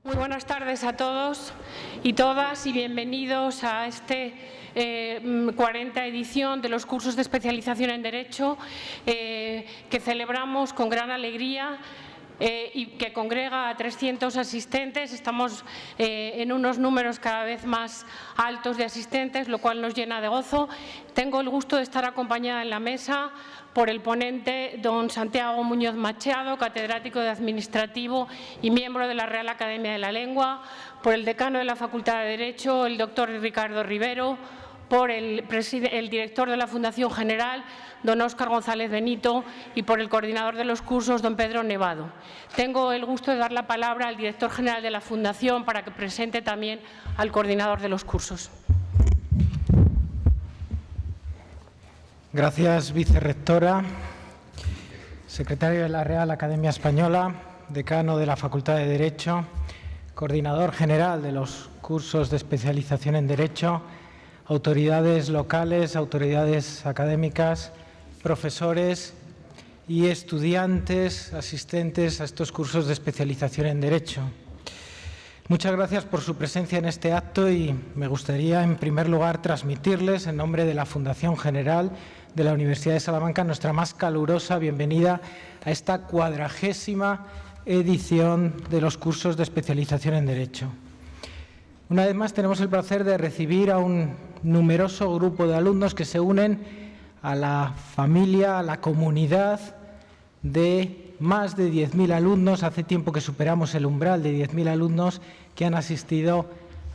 Muy buenas tardes a todos y todas y bienvenidos a 40 edición de los cursos de especialización en Derecho que celebramos con gran alegría y que congrega a 300 asistentes. Estamos en unos números cada vez más altos de asistentes, lo cual nos llena de gozo. Tengo el gusto de estar acompañada en la mesa por el ponente don Santiago Muñoz Machado, catedrático de Administrativo y miembro de la Real Academia de la Lengua, por el decano de la Facultad de Derecho, el doctor Ricardo Rivero, por el director de la Fundación General, don Óscar González Benito, y por el coordinador de los cursos, don Pedro Nevado. Tengo el gusto de dar la palabra al director general de la Fundación para que presente también al coordinador de los cursos. Gracias, vicerrectora, secretario de la Real Academia Española, decano de la Facultad de Derecho, coordinador general de los cursos de especialización en Derecho, autoridades locales, autoridades académicas, profesores y estudiantes asistentes a estos cursos de especialización en Derecho. Muchas gracias por su presencia en este acto y me gustaría, en primer lugar, transmitirles, en nombre de la Fundación General de la Universidad de Salamanca, nuestra más calurosa bienvenida a esta 40ª edición de los cursos de especialización en Derecho. Una vez más tenemos el placer de recibir a un numeroso grupo de alumnos que se unen a la familia, a la comunidad de más de 10.000 alumnos. Hace tiempo que superamos el umbral de 10.000 alumnos que han asistido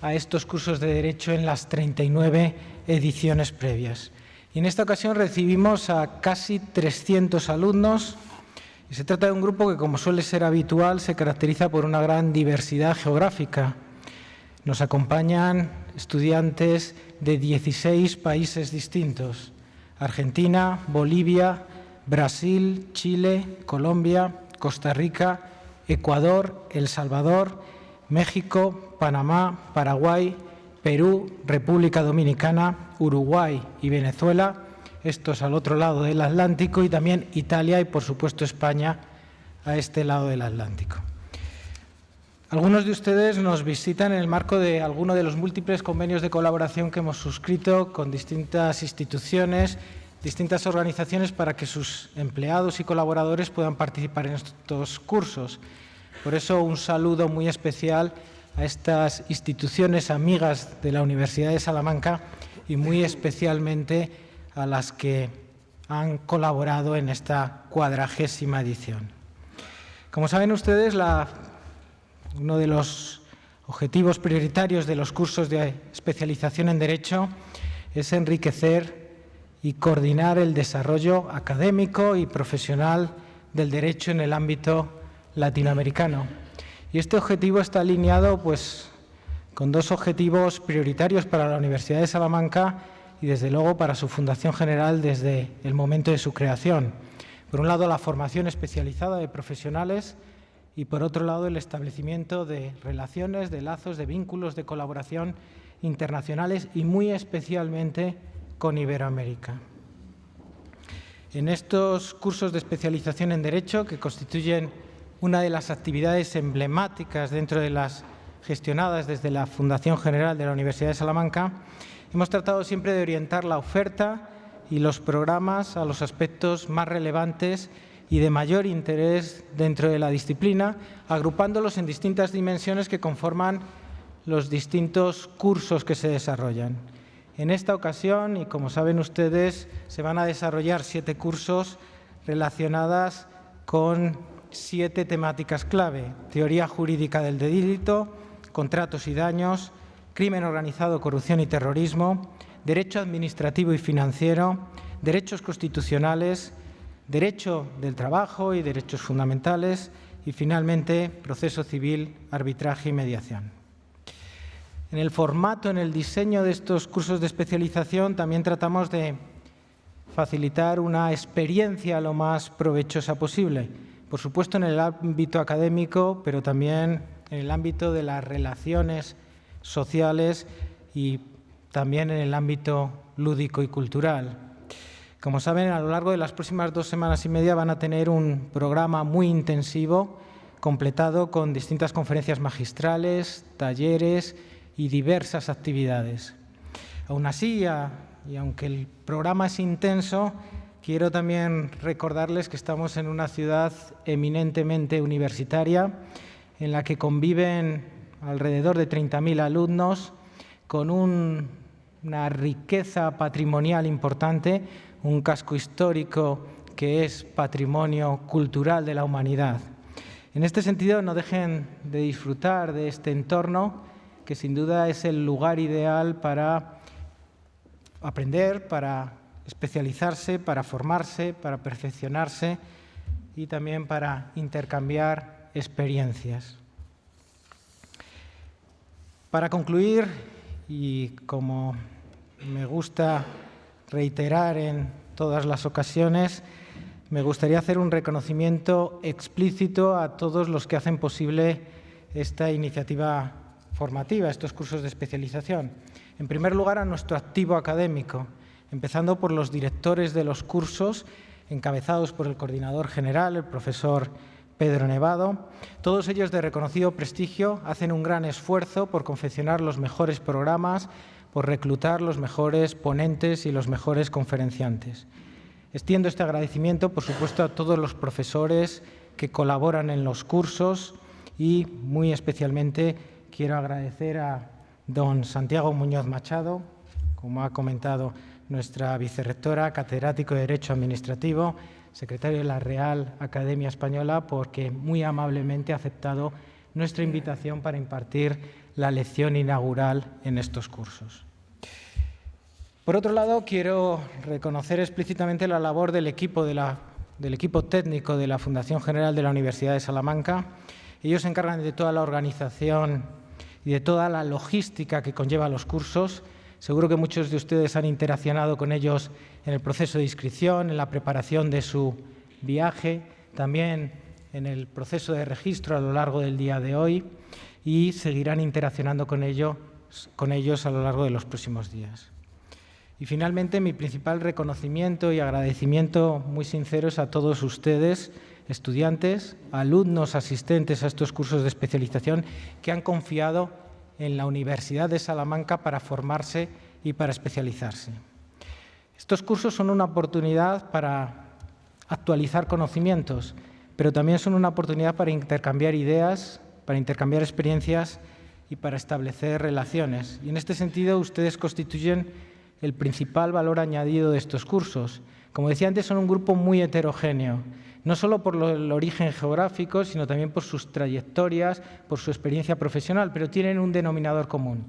a estos cursos de Derecho en las 39 ediciones previas. Y en esta ocasión recibimos a casi 300 alumnos y se trata de un grupo que, como suele ser habitual, se caracteriza por una gran diversidad geográfica. Nos acompañan estudiantes de 16 países distintos: Argentina, Bolivia, Brasil, Chile, Colombia, Costa Rica, Ecuador, El Salvador, México, Panamá, Paraguay, Perú, República Dominicana, Uruguay y Venezuela, estos al otro lado del Atlántico, y también Italia y, por supuesto, España a este lado del Atlántico. Algunos de ustedes nos visitan en el marco de alguno de los múltiples convenios de colaboración que hemos suscrito con distintas instituciones, distintas organizaciones, para que sus empleados y colaboradores puedan participar en estos cursos. Por eso, un saludo muy especial a estas instituciones amigas de la Universidad de Salamanca y muy especialmente a las que han colaborado en esta 40ª edición. Como saben ustedes, uno de los objetivos prioritarios de los cursos de especialización en Derecho es enriquecer y coordinar el desarrollo académico y profesional del derecho en el ámbito latinoamericano. Y este objetivo está alineado con dos objetivos prioritarios para la Universidad de Salamanca y, desde luego, para su Fundación General desde el momento de su creación. Por un lado, la formación especializada de profesionales y, por otro lado, el establecimiento de relaciones, de lazos, de vínculos de colaboración internacionales y, muy especialmente, con Iberoamérica. En estos cursos de especialización en Derecho, que constituyen una de las actividades emblemáticas dentro de las gestionadas desde la Fundación General de la Universidad de Salamanca, hemos tratado siempre de orientar la oferta y los programas a los aspectos más relevantes y de mayor interés dentro de la disciplina, agrupándolos en distintas dimensiones que conforman los distintos cursos que se desarrollan. En esta ocasión, y como saben ustedes, se van a desarrollar 7 cursos relacionadas con 7 temáticas clave: teoría jurídica del delito, contratos y daños, crimen organizado, corrupción y terrorismo, derecho administrativo y financiero, derechos constitucionales, derecho del trabajo y derechos fundamentales y, finalmente, proceso civil, arbitraje y mediación. En el formato, en el diseño de estos cursos de especialización, también tratamos de facilitar una experiencia lo más provechosa posible. Por supuesto, en el ámbito académico, pero también en el ámbito de las relaciones sociales y también en el ámbito lúdico y cultural. Como saben, a lo largo de las próximas 2 semanas y media van a tener un programa muy intensivo completado con distintas conferencias magistrales, talleres y diversas actividades. Aún así, y aunque el programa es intenso, quiero también recordarles que estamos en una ciudad eminentemente universitaria en la que conviven alrededor de 30.000 alumnos con una riqueza patrimonial importante, un casco histórico que es patrimonio cultural de la humanidad. En este sentido, no dejen de disfrutar de este entorno, que sin duda es el lugar ideal para aprender, para especializarse, para formarse, para perfeccionarse y también para intercambiar experiencias. Para concluir, y como me gusta reiterar en todas las ocasiones, me gustaría hacer un reconocimiento explícito a todos los que hacen posible esta iniciativa formativa, estos cursos de especialización. En primer lugar, a nuestro activo académico, empezando por los directores de los cursos, encabezados por el coordinador general, el profesor Pedro Nevado. Todos ellos de reconocido prestigio hacen un gran esfuerzo por confeccionar los mejores programas, por reclutar los mejores ponentes y los mejores conferenciantes. Extiendo este agradecimiento, por supuesto, a todos los profesores que colaboran en los cursos y muy especialmente quiero agradecer a don Santiago Muñoz Machado, como ha comentado nuestra vicerrectora, catedrático de Derecho Administrativo, secretario de la Real Academia Española, porque muy amablemente ha aceptado nuestra invitación para impartir la lección inaugural en estos cursos. Por otro lado, quiero reconocer explícitamente la labor del equipo técnico de la Fundación General de la Universidad de Salamanca. Ellos se encargan de toda la organización y de toda la logística que conlleva los cursos. Seguro que muchos de ustedes han interaccionado con ellos en el proceso de inscripción, en la preparación de su viaje, también en el proceso de registro a lo largo del día de hoy y seguirán interaccionando con ellos a lo largo de los próximos días. Y finalmente, mi principal reconocimiento y agradecimiento muy sinceros a todos ustedes, estudiantes, alumnos asistentes a estos cursos de especialización que han confiado en la Universidad de Salamanca para formarse y para especializarse. Estos cursos son una oportunidad para actualizar conocimientos, pero también son una oportunidad para intercambiar ideas, para intercambiar experiencias y para establecer relaciones. Y en este sentido, ustedes constituyen el principal valor añadido de estos cursos. Como decía antes, son un grupo muy heterogéneo, no solo por el origen geográfico, sino también por sus trayectorias, por su experiencia profesional, pero tienen un denominador común.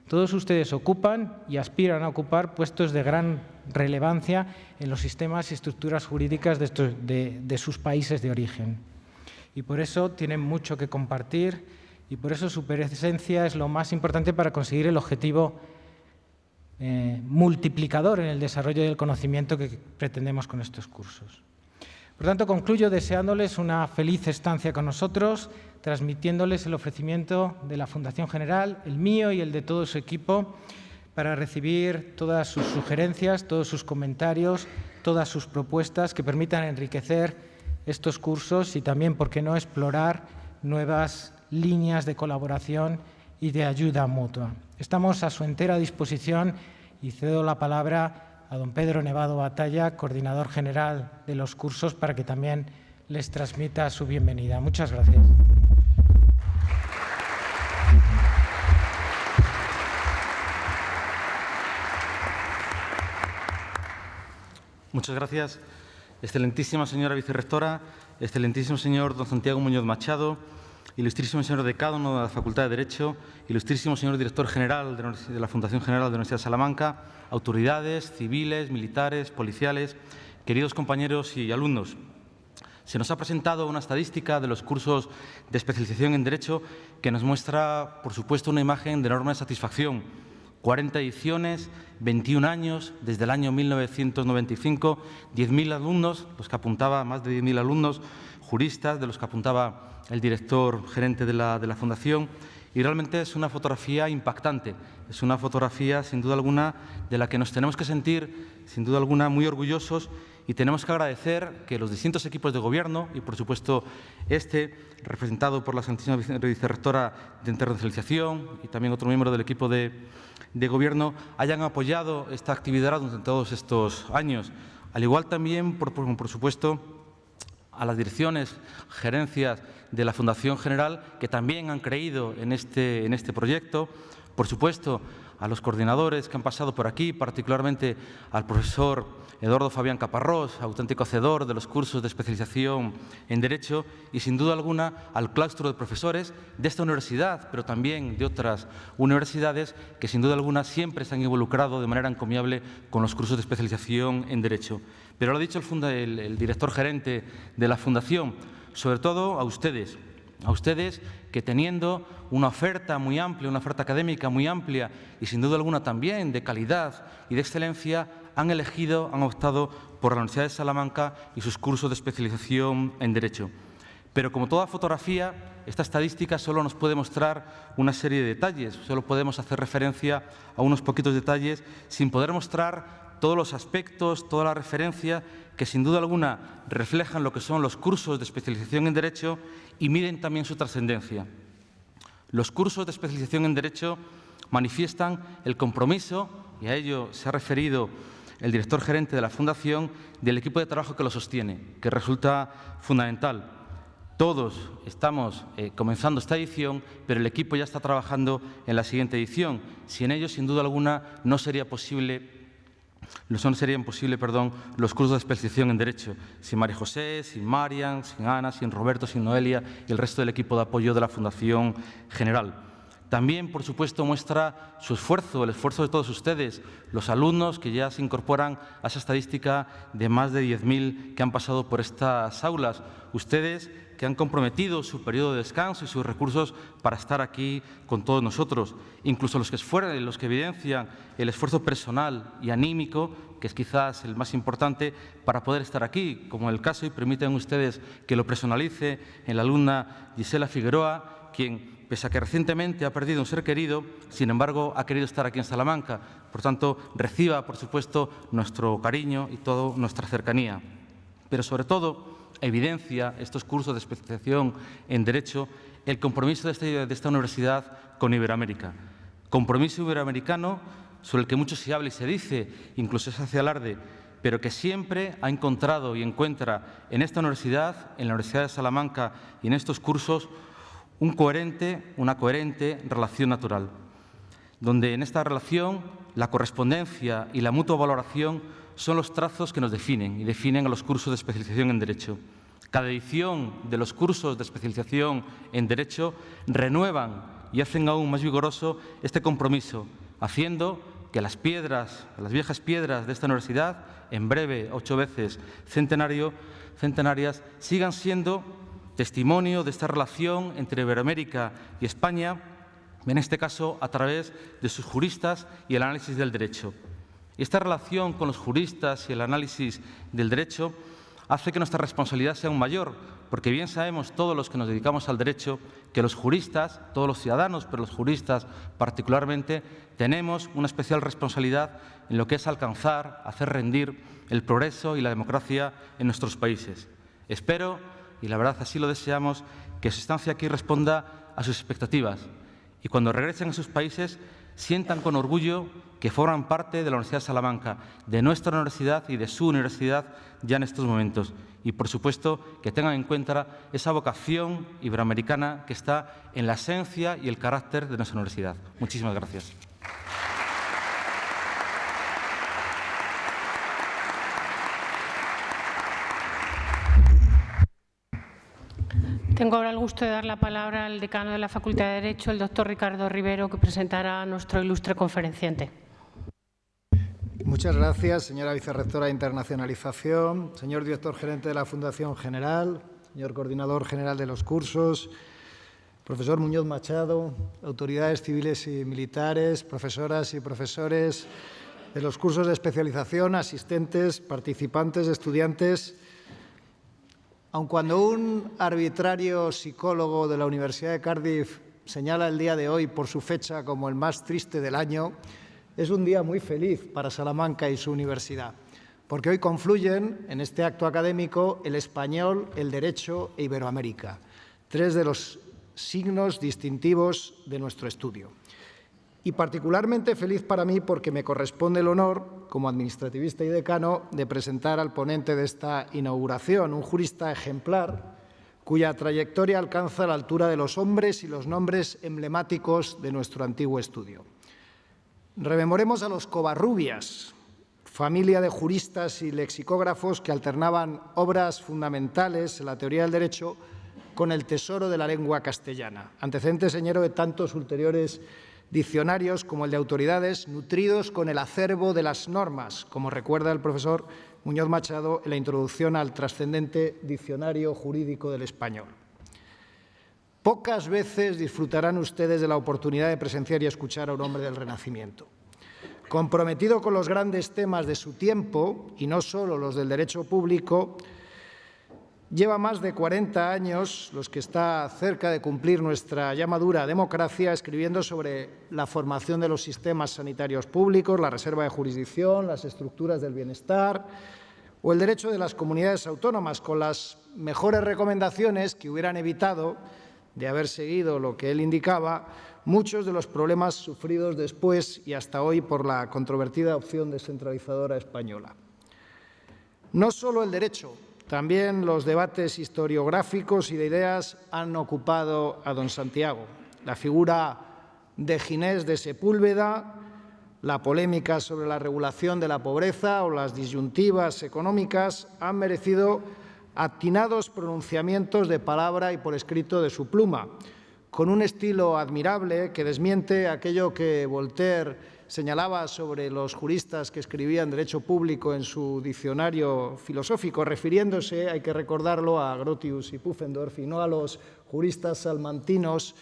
Todos ustedes ocupan y aspiran a ocupar puestos de gran relevancia en los sistemas y estructuras jurídicas de sus países de origen. Y por eso tienen mucho que compartir y por eso su presencia es lo más importante para conseguir el objetivo multiplicador en el desarrollo del conocimiento que pretendemos con estos cursos. Por tanto, concluyo deseándoles una feliz estancia con nosotros, transmitiéndoles el ofrecimiento de la Fundación General, el mío y el de todo su equipo, para recibir todas sus sugerencias, todos sus comentarios, todas sus propuestas que permitan enriquecer estos cursos y también, por qué no, explorar nuevas líneas de colaboración y de ayuda mutua. Estamos a su entera disposición y cedo la palabra a don Pedro Nevado Batalla, coordinador general de los cursos, para que también les transmita su bienvenida. Muchas gracias. Muchas gracias, excelentísima señora vicerrectora, excelentísimo señor don Santiago Muñoz Machado, ilustrísimo señor decano de la Facultad de Derecho, ilustrísimo señor director general de la Fundación General de la Universidad de Salamanca, autoridades civiles, militares, policiales, queridos compañeros y alumnos. Se nos ha presentado una estadística de los cursos de especialización en Derecho que nos muestra, por supuesto, una imagen de enorme satisfacción. 40 ediciones, 21 años, desde el año 1995, 10.000 alumnos, los que apuntaba, más de 10.000 alumnos, juristas, de los que apuntaba el director gerente de la Fundación, y realmente es una fotografía impactante, es una fotografía, sin duda alguna, de la que nos tenemos que sentir, sin duda alguna, muy orgullosos y tenemos que agradecer que los distintos equipos de gobierno y, por supuesto, representado por la Santísima Vicerrectora de Internacionalización y también otro miembro del equipo de gobierno, hayan apoyado esta actividad durante todos estos años. Al igual también, por supuesto, a las direcciones, gerencias de la Fundación General, que también han creído en este proyecto. Por supuesto, a los coordinadores que han pasado por aquí, particularmente al profesor Eduardo Fabián Caparrós, auténtico hacedor de los cursos de especialización en Derecho, y sin duda alguna al claustro de profesores de esta universidad, pero también de otras universidades que sin duda alguna siempre se han involucrado de manera encomiable con los cursos de especialización en Derecho. Pero lo ha dicho el director gerente de la Fundación, sobre todo a ustedes que teniendo una oferta muy amplia, una oferta académica muy amplia y sin duda alguna también de calidad y de excelencia, han optado por la Universidad de Salamanca y sus cursos de especialización en Derecho. Pero como toda fotografía, esta estadística solo nos puede mostrar una serie de detalles, solo podemos hacer referencia a unos poquitos detalles sin poder mostrar todos los aspectos, toda la referencia que sin duda alguna reflejan lo que son los cursos de especialización en Derecho y miden también su trascendencia. Los cursos de especialización en Derecho manifiestan el compromiso, y a ello se ha referido el director gerente de la Fundación, del equipo de trabajo que lo sostiene, que resulta fundamental. Todos estamos comenzando esta edición, pero el equipo ya está trabajando en la siguiente edición. Sin ello, sin duda alguna, no serían posibles los cursos de especialización en Derecho. Sin María José, sin Marian, sin Ana, sin Roberto, sin Noelia y el resto del equipo de apoyo de la Fundación General. También, por supuesto, muestra su esfuerzo, el esfuerzo de todos ustedes, los alumnos que ya se incorporan a esa estadística de más de 10.000 que han pasado por estas aulas. Ustedes que han comprometido su periodo de descanso y sus recursos para estar aquí con todos nosotros. Incluso los que evidencian el esfuerzo personal y anímico, que es quizás el más importante, para poder estar aquí, como el caso, y permiten ustedes que lo personalice, en la alumna Gisela Figueroa, quien, pese a que recientemente ha perdido un ser querido, sin embargo, ha querido estar aquí en Salamanca. Por tanto, reciba, por supuesto, nuestro cariño y toda nuestra cercanía. Pero, sobre todo, evidencia estos cursos de especialización en Derecho el compromiso de esta universidad con Iberoamérica. Compromiso iberoamericano sobre el que mucho se habla y se dice, incluso se hace alarde, pero que siempre ha encontrado y encuentra en esta universidad, en la Universidad de Salamanca y en estos cursos, una coherente relación natural, donde en esta relación la correspondencia y la mutua valoración son los trazos que nos definen y definen a los cursos de especialización en Derecho. Cada edición de los cursos de especialización en Derecho renuevan y hacen aún más vigoroso este compromiso, haciendo que las viejas piedras de esta universidad, en breve 8 veces centenarias, sigan siendo testimonio de esta relación entre Iberoamérica y España, en este caso a través de sus juristas y el análisis del derecho. Y esta relación con los juristas y el análisis del derecho hace que nuestra responsabilidad sea aún mayor, porque bien sabemos todos los que nos dedicamos al derecho que los juristas, todos los ciudadanos, pero los juristas particularmente, tenemos una especial responsabilidad en lo que es alcanzar, hacer rendir el progreso y la democracia en nuestros países. Espero, y la verdad así lo deseamos, que su estancia aquí responda a sus expectativas y cuando regresen a sus países sientan con orgullo que forman parte de la Universidad de Salamanca, de nuestra universidad y de su universidad ya en estos momentos. Y, por supuesto, que tengan en cuenta esa vocación iberoamericana que está en la esencia y el carácter de nuestra universidad. Muchísimas gracias. Tengo ahora el gusto de dar la palabra al decano de la Facultad de Derecho, el doctor Ricardo Rivero, que presentará a nuestro ilustre conferenciante. Muchas gracias, señora vicerrectora de Internacionalización, señor director gerente de la Fundación General, señor coordinador general de los cursos, profesor Muñoz Machado, autoridades civiles y militares, profesoras y profesores de los cursos de especialización, asistentes, participantes, estudiantes. Aun cuando un arbitrario psicólogo de la Universidad de Cardiff señala el día de hoy por su fecha como el más triste del año, es un día muy feliz para Salamanca y su universidad, porque hoy confluyen en este acto académico el español, el derecho e Iberoamérica, tres de los signos distintivos de nuestro estudio. Y particularmente feliz para mí porque me corresponde el honor, como administrativista y decano, de presentar al ponente de esta inauguración, un jurista ejemplar cuya trayectoria alcanza la altura de los hombres y los nombres emblemáticos de nuestro antiguo estudio. Rememoremos a los Covarrubias, familia de juristas y lexicógrafos que alternaban obras fundamentales en la teoría del derecho con el tesoro de la lengua castellana, antecedente señero de tantos ulteriores diccionarios como el de autoridades, nutridos con el acervo de las normas, como recuerda el profesor Muñoz Machado en la introducción al trascendente Diccionario Jurídico del Español. Pocas veces disfrutarán ustedes de la oportunidad de presenciar y escuchar a un hombre del Renacimiento. Comprometido con los grandes temas de su tiempo, y no solo los del derecho público, lleva más de 40 años, los que está cerca de cumplir nuestra ya madura democracia, escribiendo sobre la formación de los sistemas sanitarios públicos, la reserva de jurisdicción, las estructuras del bienestar o el derecho de las comunidades autónomas, con las mejores recomendaciones que hubieran evitado, de haber seguido lo que él indicaba, muchos de los problemas sufridos después y hasta hoy por la controvertida opción descentralizadora española. No solo el derecho, también los debates historiográficos y de ideas han ocupado a don Santiago. La figura de Ginés de Sepúlveda, la polémica sobre la regulación de la pobreza o las disyuntivas económicas han merecido atinados pronunciamientos de palabra y por escrito de su pluma, con un estilo admirable que desmiente aquello que Voltaire señalaba sobre los juristas que escribían derecho público en su diccionario filosófico, refiriéndose, hay que recordarlo, a Grotius y Pufendorf y no a los juristas salmantinos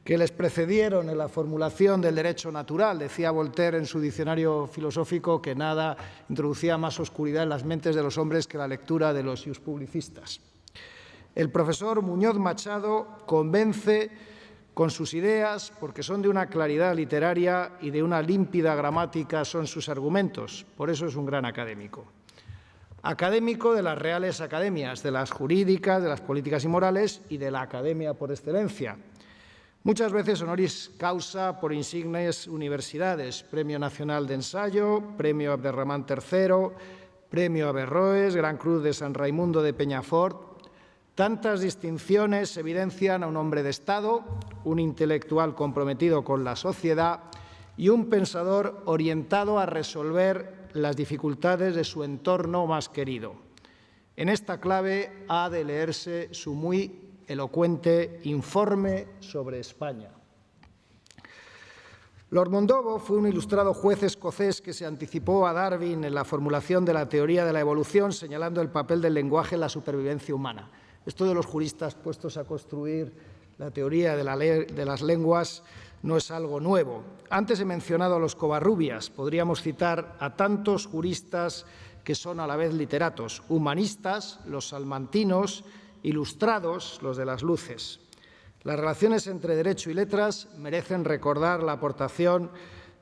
que les precedieron en la formulación del derecho natural. Decía Voltaire en su diccionario filosófico que nada introducía más oscuridad en las mentes de los hombres que la lectura de los iuspublicistas. El profesor Muñoz Machado convence con sus ideas porque son de una claridad literaria y de una límpida gramática son sus argumentos. Por eso es un gran académico. Académico de las reales academias, de las jurídicas, de las políticas y morales y de la academia por excelencia. Muchas veces honoris causa por insignes universidades, Premio Nacional de Ensayo, Premio Abderramán III, Premio Averroes, Gran Cruz de San Raimundo de Peñafort. Tantas distinciones evidencian a un hombre de Estado, un intelectual comprometido con la sociedad y un pensador orientado a resolver las dificultades de su entorno más querido. En esta clave ha de leerse su muy elocuente Informe sobre España. Lord Mondovo fue un ilustrado juez escocés que se anticipó a Darwin en la formulación de la teoría de la evolución, señalando el papel del lenguaje en la supervivencia humana. Esto de los juristas puestos a construir la teoría de las lenguas no es algo nuevo. Antes he mencionado a los Covarrubias. Podríamos citar a tantos juristas que son a la vez literatos, humanistas, los salmantinos, ilustrados, los de las luces. Las relaciones entre derecho y letras merecen recordar la aportación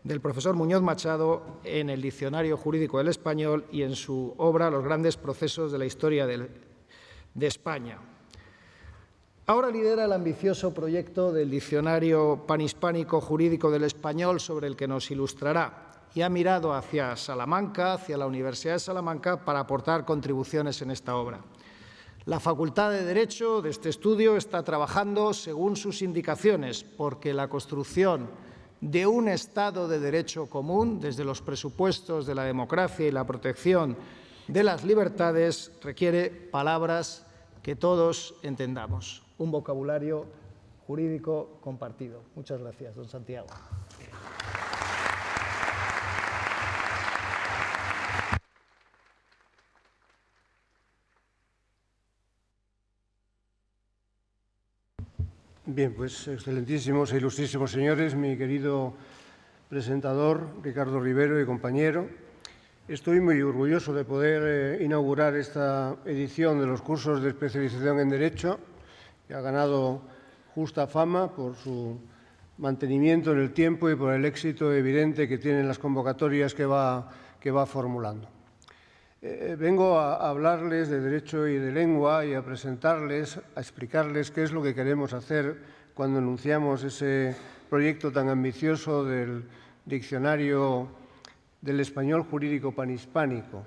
del profesor Muñoz Machado en el Diccionario Jurídico del Español y en su obra Los grandes procesos de la historia de España. Ahora lidera el ambicioso proyecto del Diccionario Panhispánico Jurídico del Español, sobre el que nos ilustrará, y ha mirado hacia Salamanca, hacia la Universidad de Salamanca, para aportar contribuciones en esta obra. La Facultad de Derecho de este estudio está trabajando según sus indicaciones, porque la construcción de un Estado de derecho común, desde los presupuestos de la democracia y la protección de las libertades, requiere palabras que todos entendamos, un vocabulario jurídico compartido. Muchas gracias, don Santiago. Bien, pues excelentísimos e ilustrísimos señores, mi querido presentador Ricardo Rivero y compañero, estoy muy orgulloso de poder inaugurar esta edición de los cursos de especialización en Derecho, que ha ganado justa fama por su mantenimiento en el tiempo y por el éxito evidente que tienen las convocatorias que va formulando. Vengo a hablarles de derecho y de lengua y a presentarles, a explicarles qué es lo que queremos hacer cuando enunciamos ese proyecto tan ambicioso del diccionario del español jurídico panhispánico.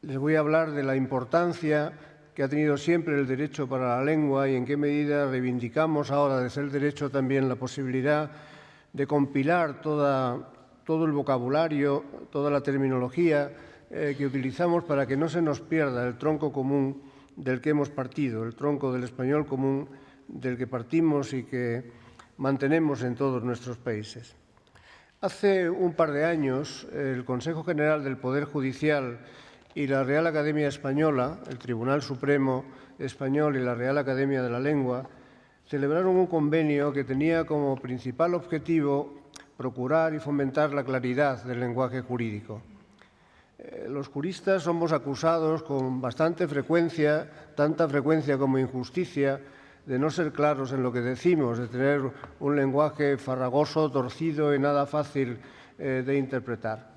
Les voy a hablar de la importancia que ha tenido siempre el derecho para la lengua y en qué medida reivindicamos ahora desde el derecho también la posibilidad de compilar todo el vocabulario, toda la terminología que utilizamos para que no se nos pierda el tronco común del que hemos partido, el tronco del español común del que partimos y que mantenemos en todos nuestros países. Hace un par de años, el Consejo General del Poder Judicial y la Real Academia Española, el Tribunal Supremo Español y la Real Academia de la Lengua, celebraron un convenio que tenía como principal objetivo procurar y fomentar la claridad del lenguaje jurídico. Los juristas somos acusados con bastante frecuencia, tanta frecuencia como injusticia, de no ser claros en lo que decimos, de tener un lenguaje farragoso, torcido y nada fácil de interpretar.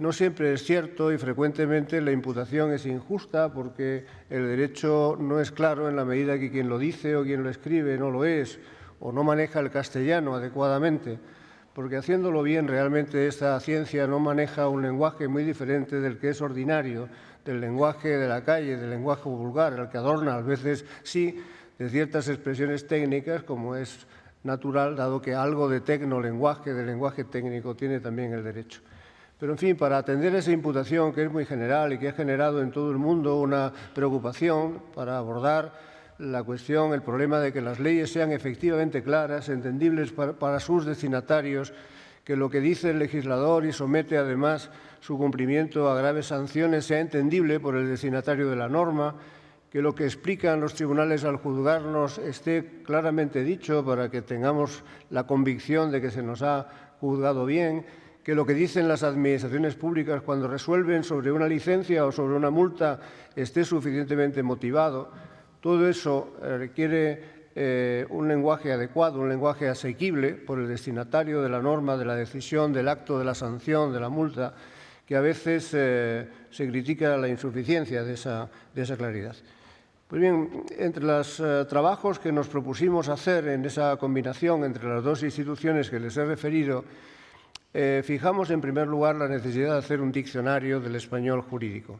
No siempre es cierto y frecuentemente la imputación es injusta porque el derecho no es claro en la medida que quien lo dice o quien lo escribe no lo es o no maneja el castellano adecuadamente, porque haciéndolo bien realmente esta ciencia no maneja un lenguaje muy diferente del que es ordinario, del lenguaje de la calle, del lenguaje vulgar, el que adorna a veces sí de ciertas expresiones técnicas como es natural, dado que algo de tecnolenguaje, de lenguaje técnico, tiene también el derecho. Pero, en fin, para atender esa imputación que es muy general y que ha generado en todo el mundo una preocupación para abordar la cuestión, el problema de que las leyes sean efectivamente claras, entendibles para sus destinatarios, que lo que dice el legislador y somete además su cumplimiento a graves sanciones sea entendible por el destinatario de la norma, que lo que explican los tribunales al juzgarnos esté claramente dicho para que tengamos la convicción de que se nos ha juzgado bien, que lo que dicen las administraciones públicas cuando resuelven sobre una licencia o sobre una multa esté suficientemente motivado. Todo eso requiere un lenguaje adecuado, un lenguaje asequible por el destinatario de la norma, de la decisión, del acto, de la sanción, de la multa, que a veces se critica la insuficiencia de esa claridad. Pues bien, entre los trabajos que nos propusimos hacer en esa combinación entre las dos instituciones que les he referido, fijamos en primer lugar la necesidad de hacer un diccionario del español jurídico.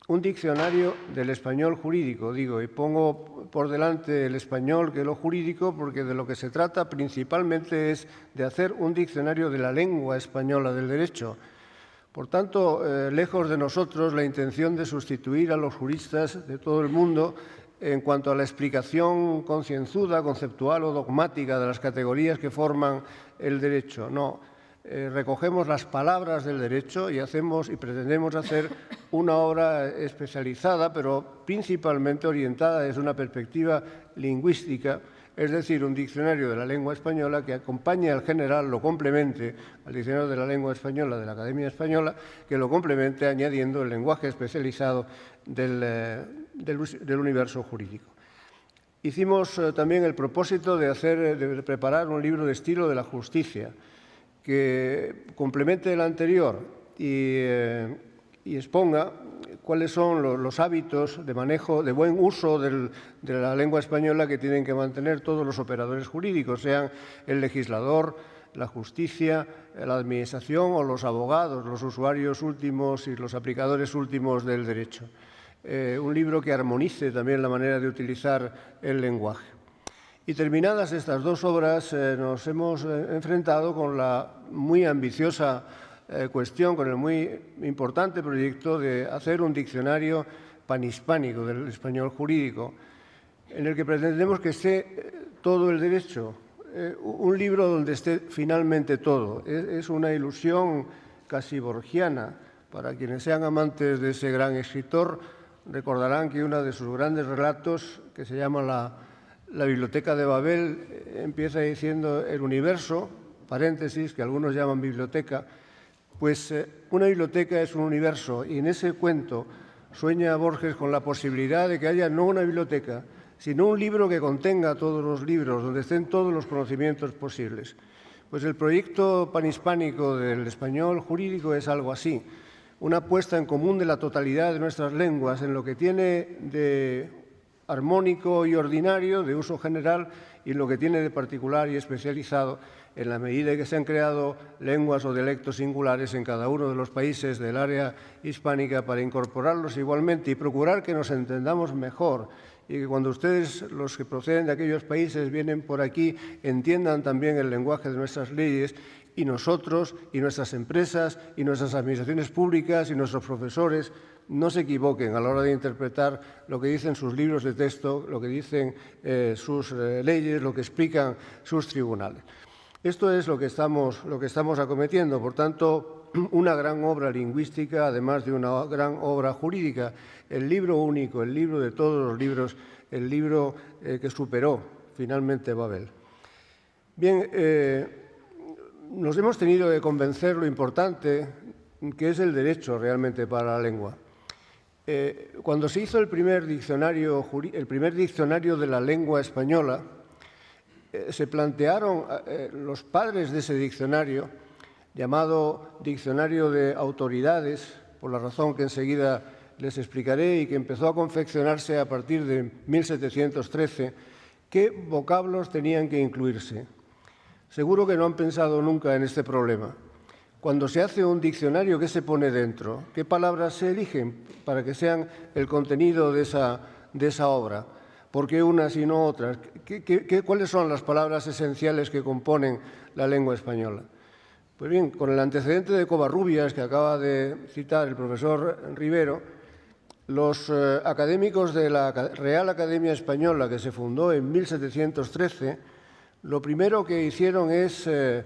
Un diccionario del español jurídico, digo, y pongo por delante el español que lo jurídico porque de lo que se trata principalmente es de hacer un diccionario de la lengua española del derecho. Por tanto, lejos de nosotros la intención de sustituir a los juristas de todo el mundo en cuanto a la explicación concienzuda, conceptual o dogmática de las categorías que forman el derecho. No. Recogemos las palabras del derecho y pretendemos hacer una obra especializada, pero principalmente orientada desde una perspectiva lingüística, es decir, un diccionario de la lengua española que acompañe al general, lo complemente, al diccionario de la lengua española de la Academia Española, que lo complemente añadiendo el lenguaje especializado del universo jurídico. Hicimos también el propósito de preparar un libro de estilo de la justicia, que complemente el anterior y exponga cuáles son los hábitos de manejo, de buen uso de la lengua española que tienen que mantener todos los operadores jurídicos, sean el legislador, la justicia, la administración o los abogados, los usuarios últimos y los aplicadores últimos del derecho. Un libro que armonice también la manera de utilizar el lenguaje. Y terminadas estas dos obras, nos hemos enfrentado con la muy ambiciosa cuestión, con el muy importante proyecto de hacer un diccionario panhispánico del español jurídico, en el que pretendemos que esté todo el derecho, un libro donde esté finalmente todo. Es una ilusión casi borgiana. Para quienes sean amantes de ese gran escritor, recordarán que uno de sus grandes relatos, que se llama La Biblioteca de Babel, empieza diciendo el universo, paréntesis, que algunos llaman biblioteca, pues una biblioteca es un universo y en ese cuento sueña Borges con la posibilidad de que haya no una biblioteca, sino un libro que contenga todos los libros, donde estén todos los conocimientos posibles. Pues el proyecto panhispánico del español jurídico es algo así. una puesta en común de la totalidad de nuestras lenguas en lo que tiene de armónico y ordinario, de uso general, y en lo que tiene de particular y especializado, en la medida que se han creado lenguas o dialectos singulares en cada uno de los países del área hispánica para incorporarlos igualmente y procurar que nos entendamos mejor y que cuando ustedes, los que proceden de aquellos países, vienen por aquí, entiendan también el lenguaje de nuestras leyes y nosotros y nuestras empresas y nuestras administraciones públicas y nuestros profesores no se equivoquen a la hora de interpretar lo que dicen sus libros de texto, lo que dicen sus leyes, lo que explican sus tribunales. Esto es lo que estamos acometiendo. Por tanto, una gran obra lingüística, además de una gran obra jurídica, el libro único, el libro de todos los libros, el libro que superó finalmente Babel. Bien, nos hemos tenido que convencer lo importante que es el derecho realmente para la lengua. Cuando se hizo el primer diccionario de la lengua española, se plantearon los padres de ese diccionario, llamado Diccionario de Autoridades, por la razón que enseguida les explicaré y que empezó a confeccionarse a partir de 1713, qué vocablos tenían que incluirse. Seguro que no han pensado nunca en este problema. Cuando se hace un diccionario, ¿qué se pone dentro? ¿Qué palabras se eligen para que sean el contenido de esa obra? ¿Por qué unas y no otras? ¿Cuáles son las palabras esenciales que componen la lengua española? Pues bien, con el antecedente de Covarrubias, que acaba de citar el profesor Rivero, los académicos de la Real Academia Española, que se fundó en 1713, lo primero que hicieron se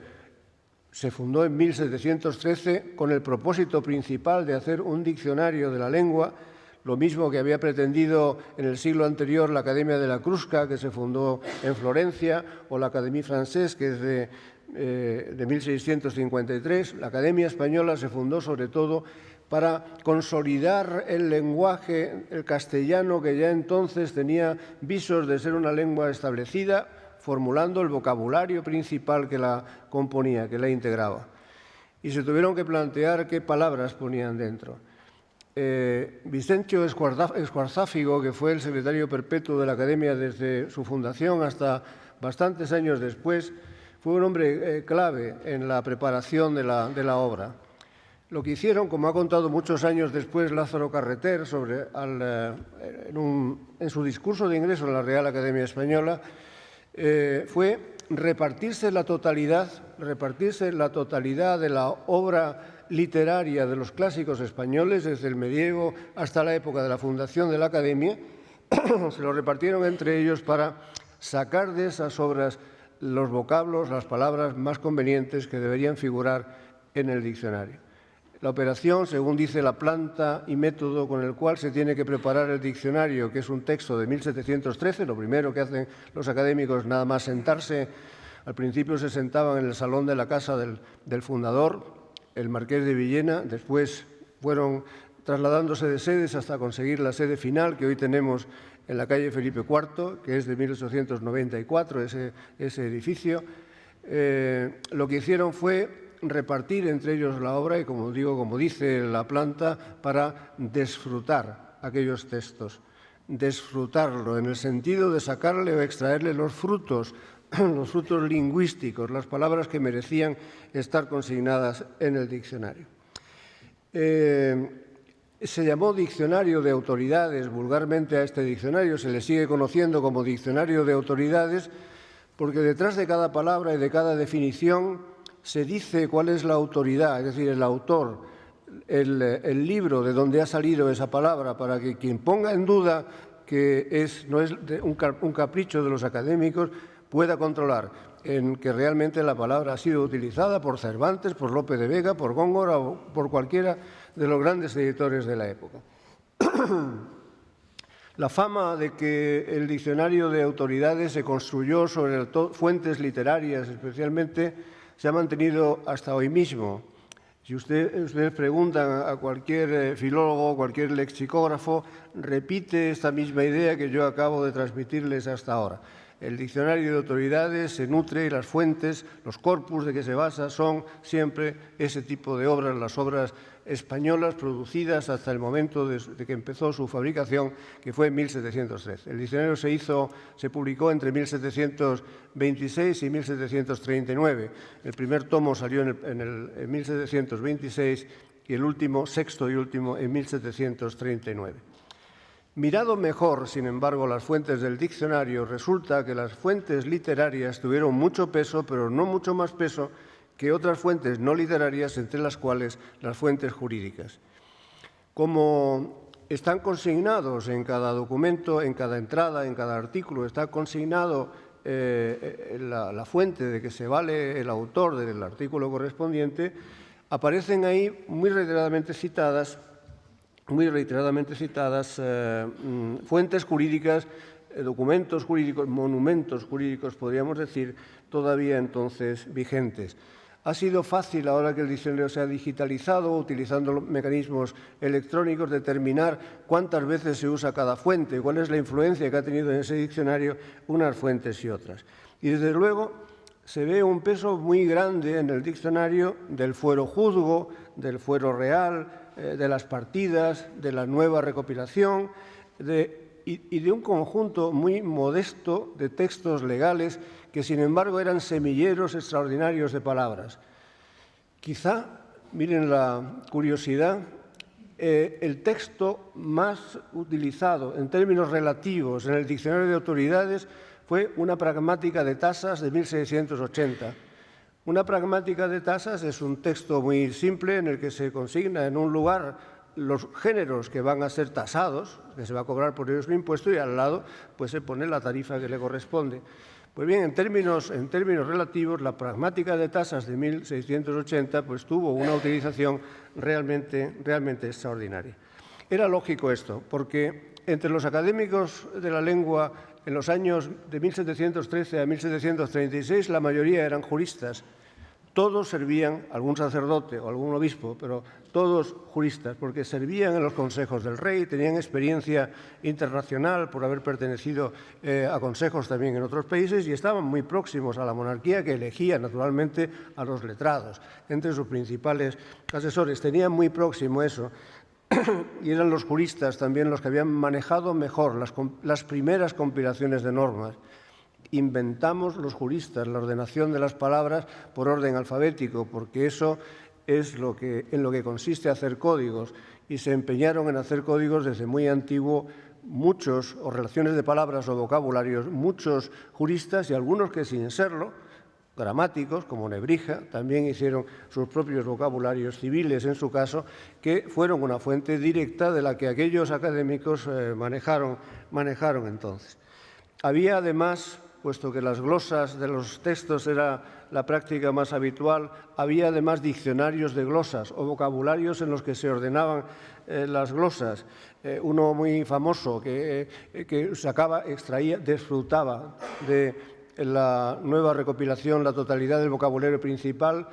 fundó en 1713 con el propósito principal de hacer un diccionario de la lengua, lo mismo que había pretendido en el siglo anterior la Academia de la Crusca, que se fundó en Florencia, o la Académie Française, que es de 1653. La Academia Española se fundó sobre todo para consolidar el lenguaje, el castellano, que ya entonces tenía visos de ser una lengua establecida, formulando el vocabulario principal que la componía, que la integraba. Y se tuvieron que plantear qué palabras ponían dentro. Vicencio Escuarzáfigo, que fue el secretario perpetuo de la Academia desde su fundación hasta bastantes años después, fue un hombre clave en la preparación de la obra. Lo que hicieron, como ha contado muchos años después Lázaro Carreter en su discurso de ingreso en la Real Academia Española, fue repartirse la totalidad de la obra literaria de los clásicos españoles, desde el medievo hasta la época de la fundación de la Academia, se lo repartieron entre ellos para sacar de esas obras los vocablos, las palabras más convenientes que deberían figurar en el diccionario. La operación, según dice la planta y método con el cual se tiene que preparar el diccionario, que es un texto de 1713, lo primero que hacen los académicos nada más sentarse, al principio se sentaban en el salón de la casa del fundador, el marqués de Villena, después fueron trasladándose de sedes hasta conseguir la sede final que hoy tenemos en la calle Felipe IV, que es de 1894, ese edificio. Lo que hicieron fue repartir entre ellos la obra y, como dice la planta, para desfrutar aquellos textos. Desfrutarlo en el sentido de sacarle o extraerle los frutos lingüísticos, las palabras que merecían estar consignadas en el diccionario. Se llamó Diccionario de Autoridades, vulgarmente a este diccionario se le sigue conociendo como Diccionario de Autoridades, porque detrás de cada palabra y de cada definición se dice cuál es la autoridad, es decir, el autor, el libro de donde ha salido esa palabra, para que quien ponga en duda que no es un capricho de los académicos pueda controlar en que realmente la palabra ha sido utilizada por Cervantes, por Lope de Vega, por Góngora o por cualquiera de los grandes editores de la época. La fama de que el diccionario de autoridades se construyó sobre fuentes literarias especialmente se ha mantenido hasta hoy mismo. Si ustedes preguntan a cualquier filólogo, cualquier lexicógrafo, repite esta misma idea que yo acabo de transmitirles hasta ahora. El diccionario de autoridades se nutre y las fuentes, los corpus de que se basa son siempre ese tipo de obras, las obras españolas producidas hasta el momento de que empezó su fabricación, que fue en 1713. El diccionario se publicó entre 1726 y 1739. El primer tomo salió en 1726 y el último, sexto y último, en 1739. Mirado mejor, sin embargo, las fuentes del diccionario, resulta que las fuentes literarias tuvieron mucho peso, pero no mucho más peso que otras fuentes no literarias, entre las cuales las fuentes jurídicas. Como están consignados en cada documento, en cada entrada, en cada artículo, está consignado la fuente de que se vale el autor del artículo correspondiente, aparecen ahí muy reiteradamente citadas fuentes jurídicas, documentos jurídicos, monumentos jurídicos, podríamos decir, todavía entonces vigentes. Ha sido fácil, ahora que el diccionario se ha digitalizado, utilizando los mecanismos electrónicos, determinar cuántas veces se usa cada fuente, cuál es la influencia que ha tenido en ese diccionario unas fuentes y otras. Y desde luego se ve un peso muy grande en el diccionario del fuero juzgo, del fuero real, de las partidas, de la nueva recopilación y de un conjunto muy modesto de textos legales que, sin embargo, eran semilleros extraordinarios de palabras. Quizá, miren la curiosidad, el texto más utilizado en términos relativos en el Diccionario de Autoridades fue una pragmática de tasas de 1680. Una pragmática de tasas es un texto muy simple en el que se consigna en un lugar los géneros que van a ser tasados, que se va a cobrar por ellos un impuesto, y al lado pues, se pone la tarifa que le corresponde. Pues bien, en términos relativos, la pragmática de tasas de 1680 pues, tuvo una utilización realmente extraordinaria. Era lógico esto, porque entre los académicos de la lengua en los años de 1713 a 1736 la mayoría eran juristas. Todos servían, algún sacerdote o algún obispo, pero todos juristas, porque servían en los consejos del rey, tenían experiencia internacional por haber pertenecido a consejos también en otros países y estaban muy próximos a la monarquía, que elegía naturalmente a los letrados entre sus principales asesores. Tenían muy próximo eso. Y eran los juristas también los que habían manejado mejor las primeras compilaciones de normas. Inventamos los juristas la ordenación de las palabras por orden alfabético, porque eso es en lo que consiste hacer códigos, y se empeñaron en hacer códigos desde muy antiguo muchos, o relaciones de palabras o vocabularios, muchos juristas y algunos que sin serlo, gramáticos, como Nebrija, también hicieron sus propios vocabularios civiles, en su caso, que fueron una fuente directa de la que aquellos académicos manejaron entonces. Había además, puesto que las glosas de los textos era la práctica más habitual, había además diccionarios de glosas o vocabularios en los que se ordenaban las glosas. Uno muy famoso que disfrutaba de la nueva recopilación, la totalidad del vocabulario principal,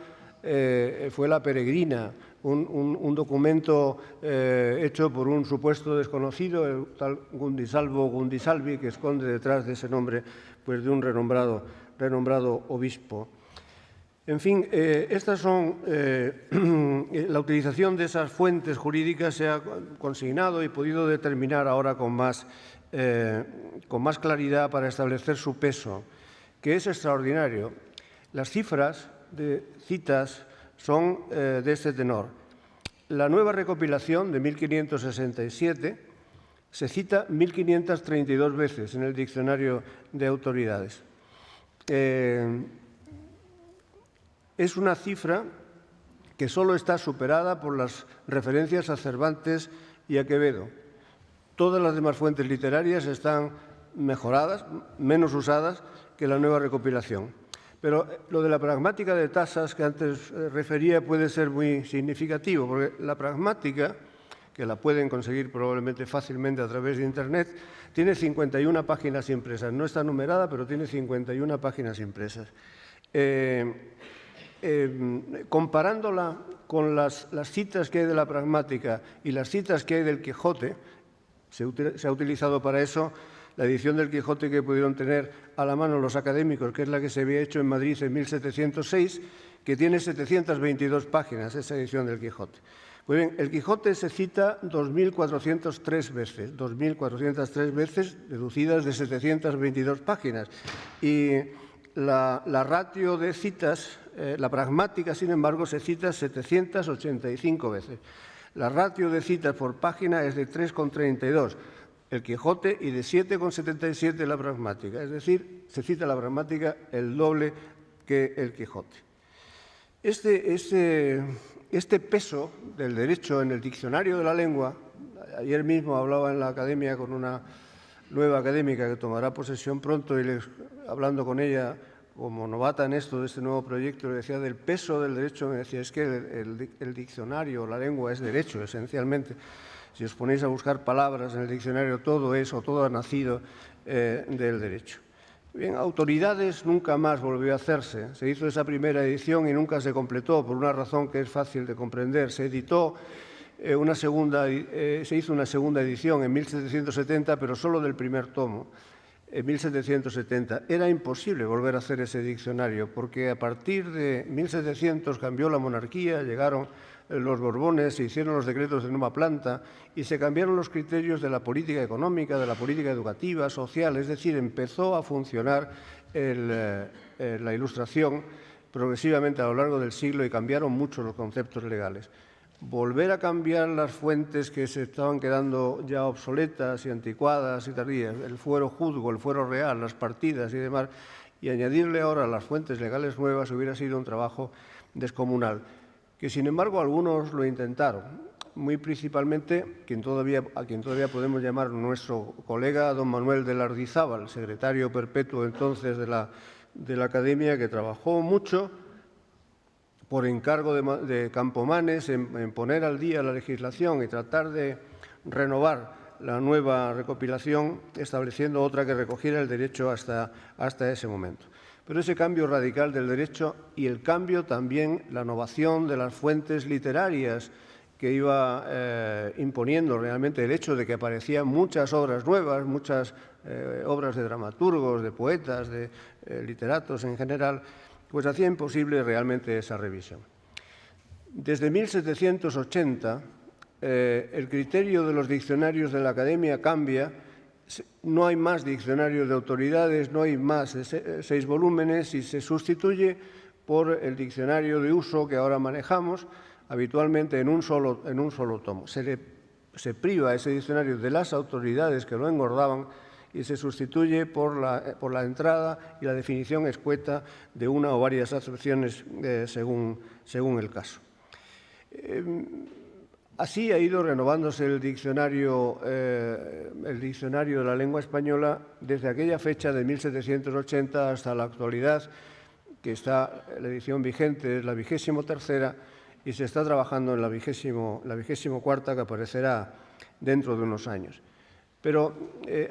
fue la Peregrina, un documento hecho por un supuesto desconocido, el tal Gundisalvo Gundisalvi, que esconde detrás de ese nombre pues, de un renombrado obispo. En fin, estas son la utilización de esas fuentes jurídicas se ha consignado y podido determinar ahora con más claridad para establecer su peso, que es extraordinario. Las cifras de citas son de este tenor. La nueva recopilación de 1567 se cita 1532 veces en el Diccionario de Autoridades. Es una cifra que solo está superada por las referencias a Cervantes y a Quevedo. Todas las demás fuentes literarias están mejoradas, menos usadas que la nueva recopilación. Pero lo de la pragmática de tasas que antes refería puede ser muy significativo, porque la pragmática, que la pueden conseguir probablemente fácilmente a través de Internet, tiene 51 páginas impresas. No está numerada, pero tiene 51 páginas impresas. Comparándola con las citas que hay de la pragmática y las citas que hay del Quijote, se ha utilizado para eso la edición del Quijote que pudieron tener a la mano los académicos, que es la que se había hecho en Madrid en 1706, que tiene 722 páginas, esa edición del Quijote. Pues bien, el Quijote se cita 2.403 veces, 2.403 veces deducidas de 722 páginas. Y la ratio de citas, la pragmática, sin embargo, se cita 785 veces. La ratio de citas por página es de 3,32 el Quijote y de 7,77 la pragmática. Es decir, se cita la pragmática el doble que el Quijote. Este peso del derecho en el diccionario de la lengua, ayer mismo hablaba en la academia con una nueva académica que tomará posesión pronto y hablando con ella como novata en esto de este nuevo proyecto, le decía del peso del derecho, me decía, es que el diccionario, la lengua es derecho esencialmente. Si os ponéis a buscar palabras en el diccionario, todo es o todo ha nacido del derecho. Bien, autoridades nunca más volvió a hacerse. Se hizo esa primera edición y nunca se completó por una razón que es fácil de comprender. Se editó se hizo una segunda edición en 1770, pero solo del primer tomo, en 1770. Era imposible volver a hacer ese diccionario porque a partir de 1700 cambió la monarquía, llegaron los Borbones, se hicieron los decretos de nueva planta y se cambiaron los criterios de la política económica, de la política educativa, social, es decir, empezó a funcionar la Ilustración progresivamente a lo largo del siglo y cambiaron mucho los conceptos legales. Volver a cambiar las fuentes que se estaban quedando ya obsoletas y anticuadas y tardías, el fuero juzgo, el fuero real, las partidas y demás, y añadirle ahora las fuentes legales nuevas hubiera sido un trabajo descomunal, que sin embargo algunos lo intentaron, muy principalmente a quien todavía podemos llamar nuestro colega don Manuel de Lardizábal, secretario perpetuo entonces de la Academia, que trabajó mucho por encargo de Campomanes en poner al día la legislación y tratar de renovar la nueva recopilación, estableciendo otra que recogiera el derecho hasta ese momento. Pero ese cambio radical del derecho y el cambio también, la innovación de las fuentes literarias que iba imponiendo realmente el hecho de que aparecían muchas obras nuevas, muchas obras de dramaturgos, de poetas, de literatos en general, pues hacía imposible realmente esa revisión. Desde 1780, el criterio de los diccionarios de la Academia cambia. No hay más diccionarios de autoridades, no hay más de 6 volúmenes y se sustituye por el diccionario de uso que ahora manejamos, habitualmente en un solo tomo. Se priva ese diccionario de las autoridades que lo engordaban y se sustituye por la entrada y la definición escueta de una o varias acepciones según el caso. Así ha ido renovándose el diccionario de la lengua española desde aquella fecha de 1780 hasta la actualidad, que está la edición vigente, es la 23ª, y se está trabajando en la 24ª, que aparecerá dentro de unos años. Pero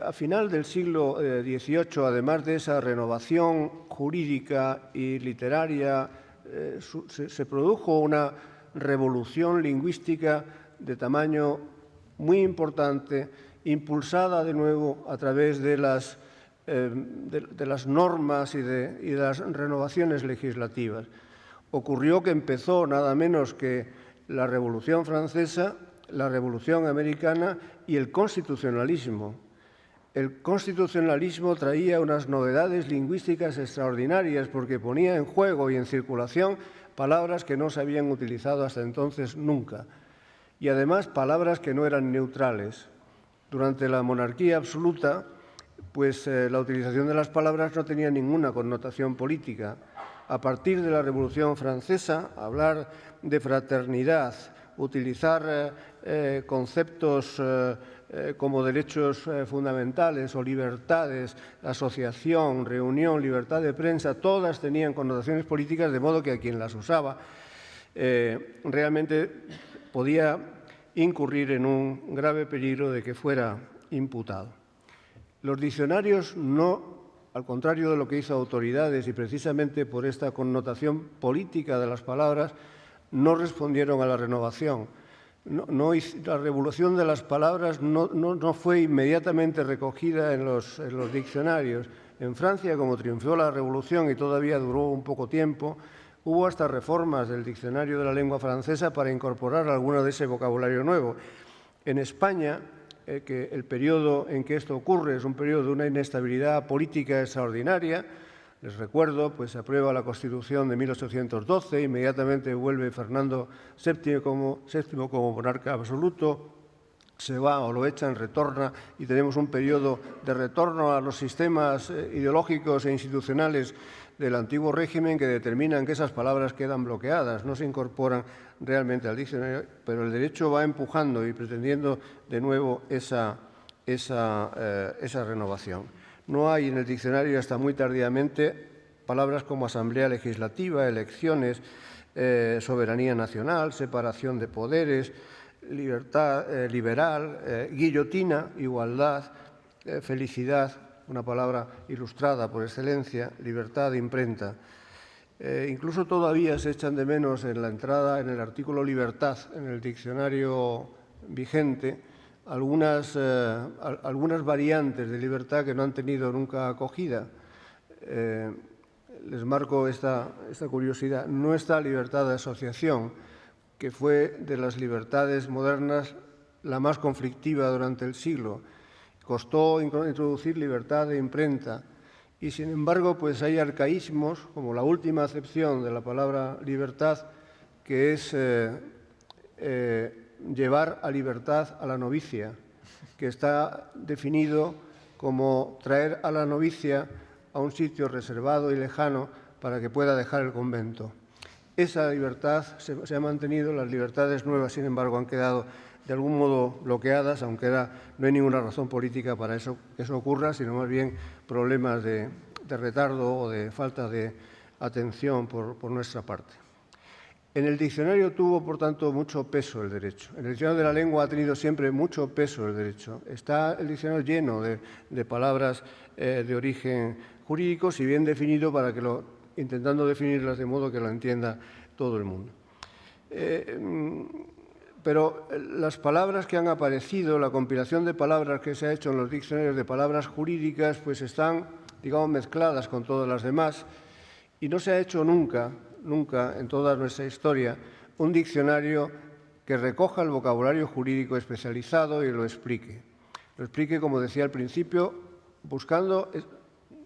a final del siglo XVIII, además de esa renovación jurídica y literaria, se produjo una revolución lingüística de tamaño muy importante, impulsada de nuevo a través de las normas y de las renovaciones legislativas. Ocurrió que empezó nada menos que la Revolución Francesa, la Revolución Americana y el constitucionalismo. El constitucionalismo traía unas novedades lingüísticas extraordinarias porque ponía en juego y en circulación palabras que no se habían utilizado hasta entonces nunca, y además palabras que no eran neutrales. Durante la monarquía absoluta, pues la utilización de las palabras no tenía ninguna connotación política. A partir de la Revolución Francesa, hablar de fraternidad, utilizar conceptos como derechos fundamentales o libertades, asociación, reunión, libertad de prensa, todas tenían connotaciones políticas, de modo que a quien las usaba realmente podía incurrir en un grave peligro de que fuera imputado. Los diccionarios no, al contrario de lo que hizo autoridades y precisamente por esta connotación política de las palabras, no respondieron a la renovación. La revolución de las palabras no fue inmediatamente recogida en los diccionarios. En Francia, como triunfó la revolución y todavía duró un poco tiempo, Hubo hasta reformas del diccionario de la lengua francesa para incorporar alguno de ese vocabulario nuevo. En España, que el periodo en que esto ocurre es un periodo de una inestabilidad política extraordinaria. Les recuerdo, pues se aprueba la Constitución de 1812, inmediatamente vuelve Fernando VII como monarca absoluto, se va o lo echan, retorna y tenemos un periodo de retorno a los sistemas ideológicos e institucionales del antiguo régimen que determinan que esas palabras quedan bloqueadas, no se incorporan realmente al diccionario, pero el derecho va empujando y pretendiendo de nuevo esa renovación. No hay en el diccionario hasta muy tardíamente palabras como asamblea legislativa, elecciones, soberanía nacional, separación de poderes, libertad liberal, guillotina, igualdad, felicidad, una palabra ilustrada por excelencia, libertad de imprenta. Incluso todavía se echan de menos en la entrada, en el artículo libertad, en el diccionario vigente, algunas variantes de libertad que no han tenido nunca acogida. Les marco esta curiosidad. No está libertad de asociación, que fue de las libertades modernas la más conflictiva durante el siglo. Costó introducir libertad de imprenta y, sin embargo, pues hay arcaísmos, como la última acepción de la palabra libertad, que es llevar a libertad a la novicia, que está definido como traer a la novicia a un sitio reservado y lejano para que pueda dejar el convento. Esa libertad se ha mantenido, las libertades nuevas, sin embargo, han quedado de algún modo bloqueadas, aunque no hay ninguna razón política para que eso ocurra, sino más bien problemas de retardo o de falta de atención por nuestra parte. En el diccionario tuvo, por tanto, mucho peso el derecho. En el diccionario de la lengua ha tenido siempre mucho peso el derecho. Está el diccionario lleno de palabras de origen jurídico, si bien definido intentando definirlas de modo que lo entienda todo el mundo. Pero las palabras que han aparecido, la compilación de palabras que se ha hecho en los diccionarios de palabras jurídicas, pues están, digamos, mezcladas con todas las demás y no se ha hecho nunca en toda nuestra historia un diccionario que recoja el vocabulario jurídico especializado y lo explique. Lo explique, como decía al principio, buscando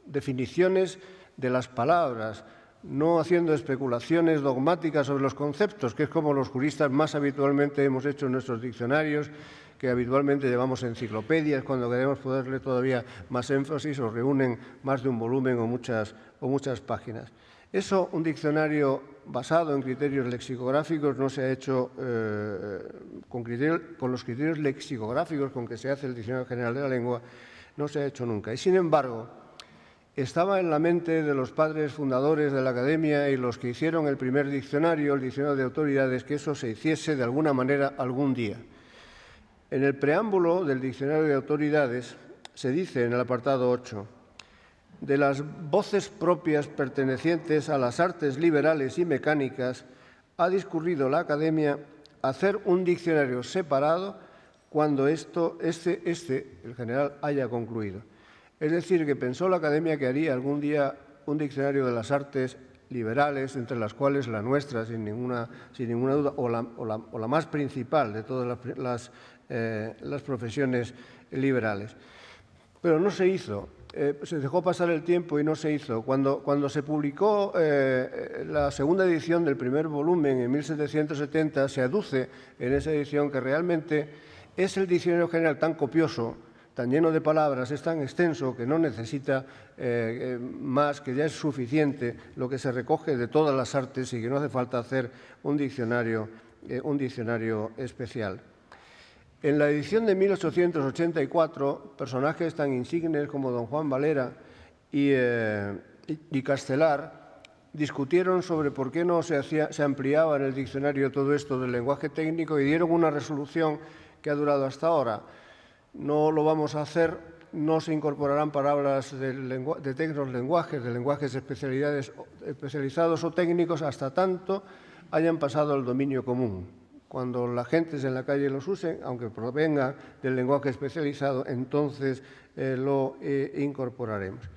definiciones de las palabras, no haciendo especulaciones dogmáticas sobre los conceptos, que es como los juristas más habitualmente hemos hecho en nuestros diccionarios, que habitualmente llevamos enciclopedias cuando queremos ponerle todavía más énfasis o reúnen más de un volumen o muchas páginas. Eso, un diccionario basado en criterios lexicográficos, no se ha hecho con los criterios lexicográficos con que se hace el Diccionario General de la Lengua, no se ha hecho nunca. Y, sin embargo, estaba en la mente de los padres fundadores de la Academia y los que hicieron el primer diccionario, el Diccionario de Autoridades, que eso se hiciese de alguna manera algún día. En el preámbulo del Diccionario de Autoridades se dice en el apartado 8, de las voces propias pertenecientes a las artes liberales y mecánicas, ha discurrido la Academia hacer un diccionario separado cuando el general, haya concluido. Es decir, que pensó la Academia que haría algún día un diccionario de las artes liberales, entre las cuales la nuestra, sin ninguna duda, o la más principal de todas las profesiones liberales. Pero no se hizo. Se dejó pasar el tiempo y no se hizo. Cuando se publicó la segunda edición del primer volumen en 1770, se aduce en esa edición que realmente es el diccionario general tan copioso, tan lleno de palabras, es tan extenso que no necesita más, que ya es suficiente lo que se recoge de todas las artes y que no hace falta hacer un diccionario especial. En la edición de 1884, personajes tan insignes como don Juan Valera y Castelar discutieron sobre por qué no se ampliaba en el diccionario todo esto del lenguaje técnico y dieron una resolución que ha durado hasta ahora. No lo vamos a hacer, no se incorporarán palabras de tecnos lenguajes, de lenguajes especializados o técnicos hasta tanto hayan pasado al dominio común. Cuando la gente en la calle los use, aunque provenga del lenguaje especializado, entonces lo incorporaremos.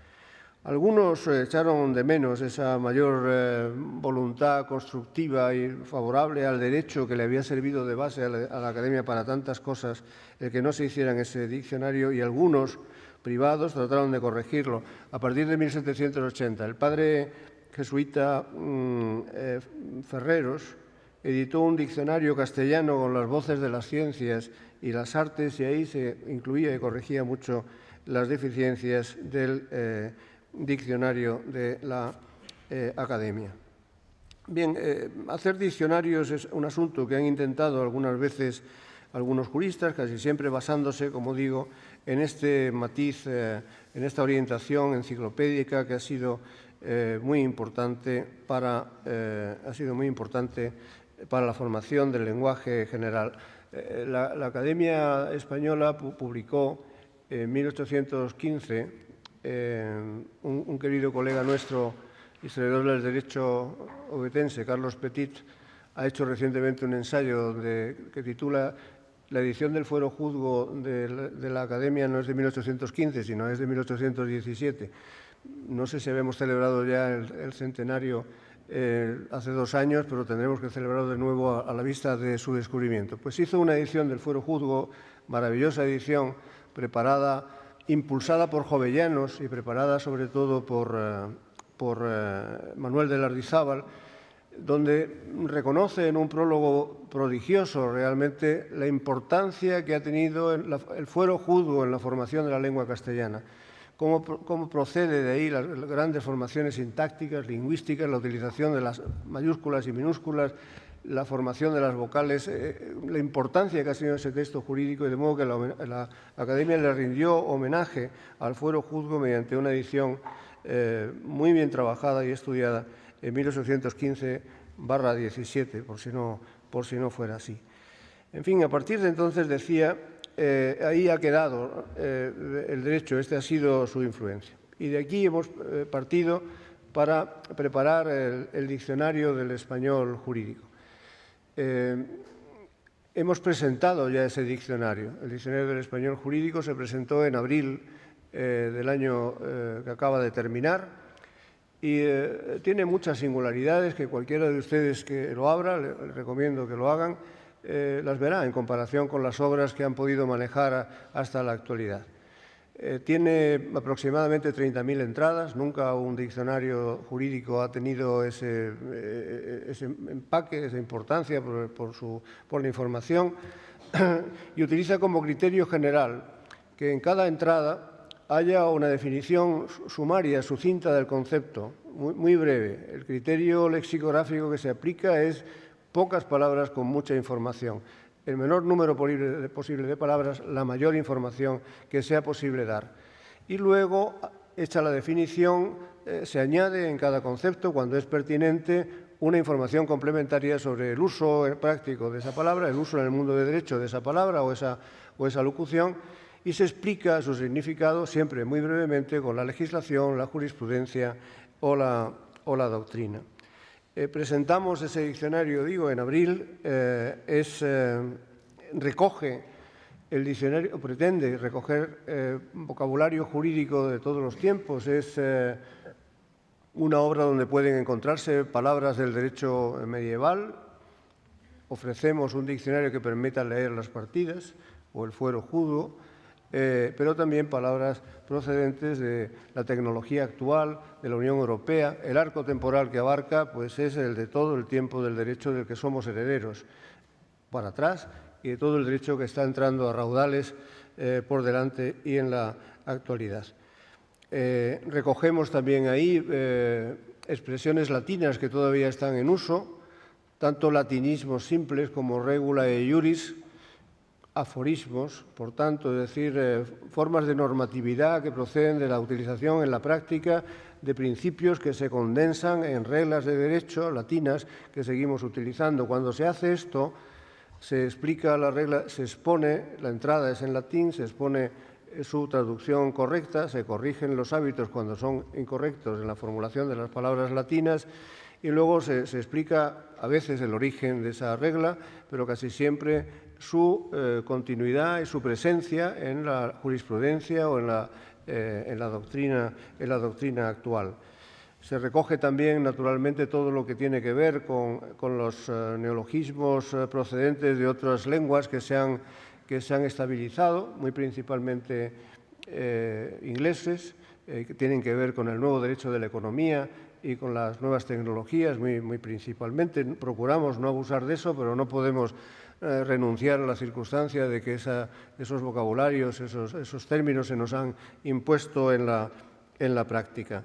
Algunos echaron de menos esa mayor voluntad constructiva y favorable al derecho que le había servido de base a la Academia para tantas cosas, el que no se hiciera en ese diccionario, y algunos privados trataron de corregirlo. A partir de 1780, el padre jesuita Ferreros editó un diccionario castellano con las voces de las ciencias y las artes, y ahí se incluía y corregía mucho las deficiencias del diccionario de la Academia. Bien, hacer diccionarios es un asunto que han intentado algunas veces algunos juristas, casi siempre basándose, como digo, en este matiz, en esta orientación enciclopédica que ha sido muy importante para la formación del lenguaje general. La Academia Española publicó en 1815, un querido colega nuestro, historiador del derecho ovetense, Carlos Petit, ha hecho recientemente un ensayo que titula La edición del Fuero Juzgo de la Academia no es de 1815, sino es de 1817. No sé si habíamos celebrado ya el centenario hace 2 años, pero tendremos que celebrarlo de nuevo a la vista de su descubrimiento. Pues hizo una edición del Fuero Juzgo, maravillosa edición, impulsada por jovellanos y preparada sobre todo por Manuel de Lardizábal, donde reconoce en un prólogo prodigioso realmente la importancia que ha tenido el Fuero Juzgo en la formación de la lengua castellana. Cómo procede de ahí las grandes formaciones sintácticas, lingüísticas, la utilización de las mayúsculas y minúsculas, la formación de las vocales, la importancia que ha tenido ese texto jurídico, y de modo que la Academia le rindió homenaje al Fuero Juzgo mediante una edición muy bien trabajada y estudiada en 1815/17, por si no fuera así. En fin, a partir de entonces, decía, ahí ha quedado el derecho, esta ha sido su influencia. Y de aquí hemos partido para preparar el diccionario del español jurídico. Hemos presentado ya ese diccionario. El diccionario del español jurídico se presentó en abril del año que acaba de terminar y tiene muchas singularidades que cualquiera de ustedes que lo abra, les recomiendo que lo hagan, las verá en comparación con las obras que han podido manejar hasta la actualidad. Tiene aproximadamente 30.000 entradas. Nunca un diccionario jurídico ha tenido ese empaque, esa importancia por la información, y utiliza como criterio general que en cada entrada haya una definición sumaria, sucinta del concepto, muy breve. El criterio lexicográfico que se aplica es pocas palabras con mucha información. El menor número posible de palabras, la mayor información que sea posible dar. Y luego, hecha la definición, se añade en cada concepto, cuando es pertinente, una información complementaria sobre el uso práctico de esa palabra, el uso en el mundo del derecho de esa palabra o esa locución, y se explica su significado, siempre muy brevemente, con la legislación, la jurisprudencia o la doctrina. Presentamos ese diccionario, digo, en abril. Recoge el diccionario, pretende recoger vocabulario jurídico de todos los tiempos. Es una obra donde pueden encontrarse palabras del derecho medieval. Ofrecemos un diccionario que permita leer las partidas o el fuero juzgo, pero también palabras procedentes de la tecnología actual, de la Unión Europea. El arco temporal que abarca pues, es el de todo el tiempo del derecho del que somos herederos, para atrás, y de todo el derecho que está entrando a raudales por delante y en la actualidad. Recogemos también ahí expresiones latinas que todavía están en uso, tanto latinismos simples como regula e iuris, aforismos, por tanto, es decir, formas de normatividad que proceden de la utilización en la práctica de principios que se condensan en reglas de derecho latinas que seguimos utilizando. Cuando se hace esto, se explica la regla, se expone, la entrada es en latín, se expone su traducción correcta, se corrigen los hábitos cuando son incorrectos en la formulación de las palabras latinas, y luego se explica a veces el origen de esa regla, pero casi siempre su continuidad y su presencia en la jurisprudencia o en la doctrina actual. Se recoge también, naturalmente, todo lo que tiene que ver con los neologismos procedentes de otras lenguas que se han estabilizado, muy principalmente ingleses, que tienen que ver con el nuevo derecho de la economía y con las nuevas tecnologías, muy principalmente. Procuramos no abusar de eso, pero no podemos renunciar a la circunstancia de que esos vocabularios, esos términos se nos han impuesto en la práctica.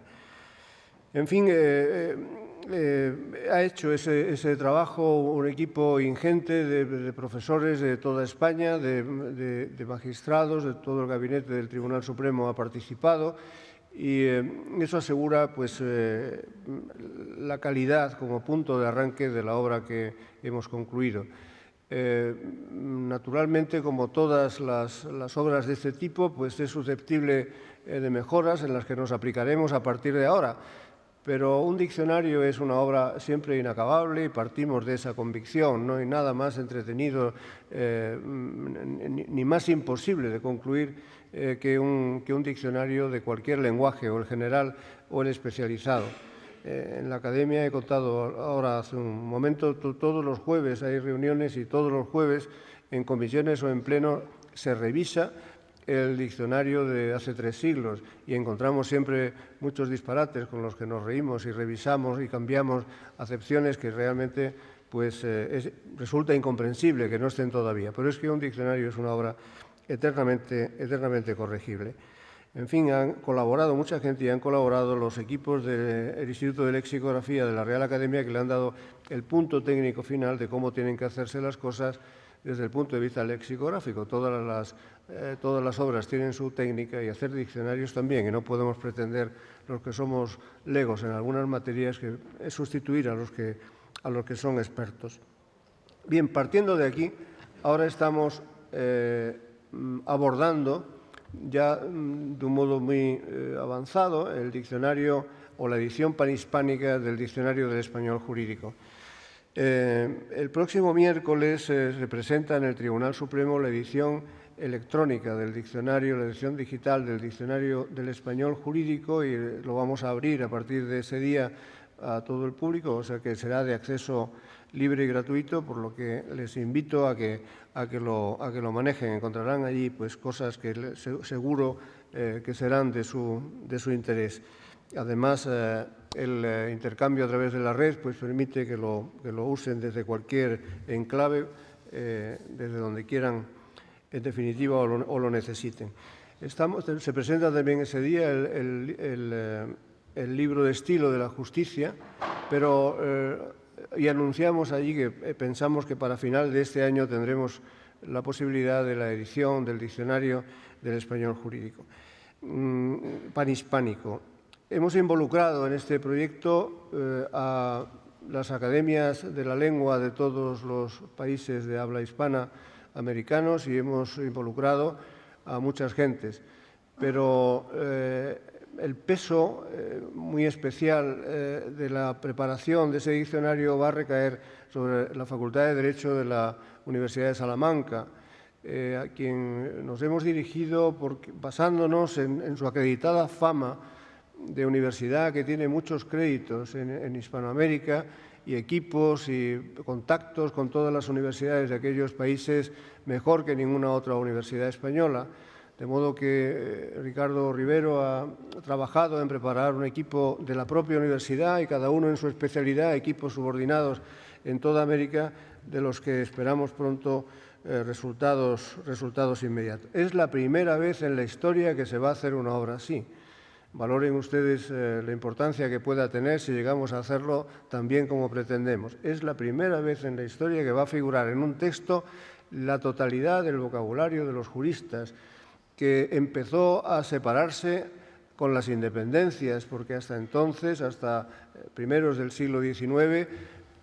En fin, ha hecho ese trabajo un equipo ingente de profesores de toda España, de magistrados, de todo el gabinete del Tribunal Supremo ha participado y eso asegura pues, la calidad como punto de arranque de la obra que hemos concluido. Naturalmente, como todas las obras de este tipo, pues es susceptible de mejoras en las que nos aplicaremos a partir de ahora. Pero un diccionario es una obra siempre inacabable y partimos de esa convicción. No hay nada más entretenido ni más imposible de concluir que un diccionario de cualquier lenguaje, o el general o el especializado. En la academia he contado ahora hace un momento, todos los jueves hay reuniones y todos los jueves en comisiones o en pleno se revisa el diccionario de hace 3 siglos y encontramos siempre muchos disparates con los que nos reímos y revisamos y cambiamos acepciones que realmente pues, resulta incomprensible que no estén todavía. Pero es que un diccionario es una obra eternamente corregible. En fin, han colaborado mucha gente y han colaborado los equipos del Instituto de Lexicografía de la Real Academia que le han dado el punto técnico final de cómo tienen que hacerse las cosas desde el punto de vista lexicográfico. Todas las obras tienen su técnica y hacer diccionarios también, y no podemos pretender los que somos legos en algunas materias que es sustituir a los que son expertos. Bien, partiendo de aquí, ahora estamos abordando ya de un modo muy avanzado el diccionario o la edición panhispánica del Diccionario del Español Jurídico. El próximo miércoles se presenta en el Tribunal Supremo la edición electrónica del diccionario, la edición digital del Diccionario del Español Jurídico, y lo vamos a abrir a partir de ese día a todo el público, o sea que será de acceso libre y gratuito, por lo que les invito a que lo manejen. Encontrarán allí pues, cosas que seguro que serán de su interés. Además, el intercambio a través de la red pues, permite que lo usen desde cualquier enclave, desde donde quieran, en definitiva, o lo necesiten. Se presenta también ese día el libro de estilo de la justicia, y anunciamos allí que pensamos que para final de este año tendremos la posibilidad de la edición del Diccionario del Español Jurídico panhispánico. Hemos involucrado en este proyecto a las academias de la lengua de todos los países de habla hispana americanos y hemos involucrado a muchas gentes, pero el peso muy especial de la preparación de ese diccionario va a recaer sobre la Facultad de Derecho de la Universidad de Salamanca, a quien nos hemos dirigido basándonos en su acreditada fama de universidad que tiene muchos créditos en Hispanoamérica y equipos y contactos con todas las universidades de aquellos países mejor que ninguna otra universidad española. De modo que Ricardo Rivero ha trabajado en preparar un equipo de la propia universidad y cada uno en su especialidad, equipos subordinados en toda América, de los que esperamos pronto resultados inmediatos. Es la primera vez en la historia que se va a hacer una obra así. Valoren ustedes la importancia que pueda tener si llegamos a hacerlo tan bien como pretendemos. Es la primera vez en la historia que va a figurar en un texto la totalidad del vocabulario de los juristas, que empezó a separarse con las independencias, porque hasta entonces, hasta primeros del siglo XIX,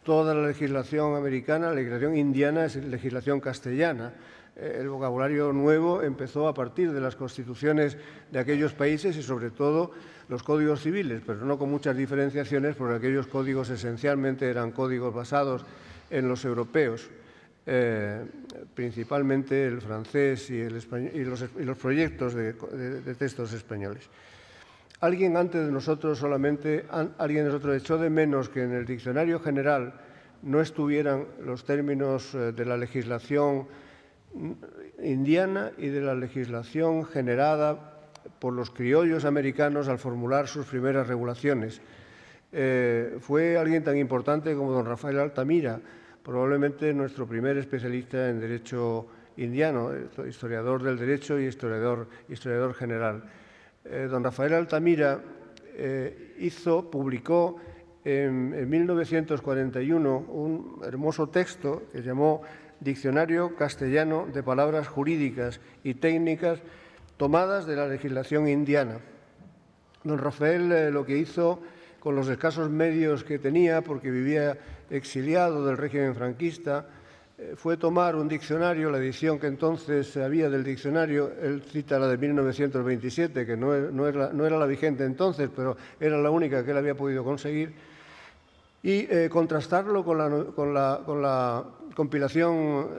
toda la legislación americana, la legislación indiana, es legislación castellana. El vocabulario nuevo empezó a partir de las constituciones de aquellos países y, sobre todo, los códigos civiles, pero no con muchas diferenciaciones, porque aquellos códigos esencialmente eran códigos basados en los europeos. principalmente el francés y los proyectos de textos españoles. Alguien antes de nosotros echó de menos que en el diccionario general no estuvieran los términos de la legislación indiana y de la legislación generada por los criollos americanos al formular sus primeras regulaciones. Fue alguien tan importante como don Rafael Altamira, probablemente nuestro primer especialista en derecho indiano, historiador del derecho y historiador general. Don Rafael Altamira publicó en 1941 un hermoso texto que llamó Diccionario Castellano de Palabras Jurídicas y Técnicas tomadas de la legislación indiana. Don Rafael lo que hizo con los escasos medios que tenía, porque vivía exiliado del régimen franquista, fue tomar un diccionario, la edición que entonces había del diccionario, él cita la de 1927, que no era la vigente entonces, pero era la única que él había podido conseguir, y contrastarlo con la compilación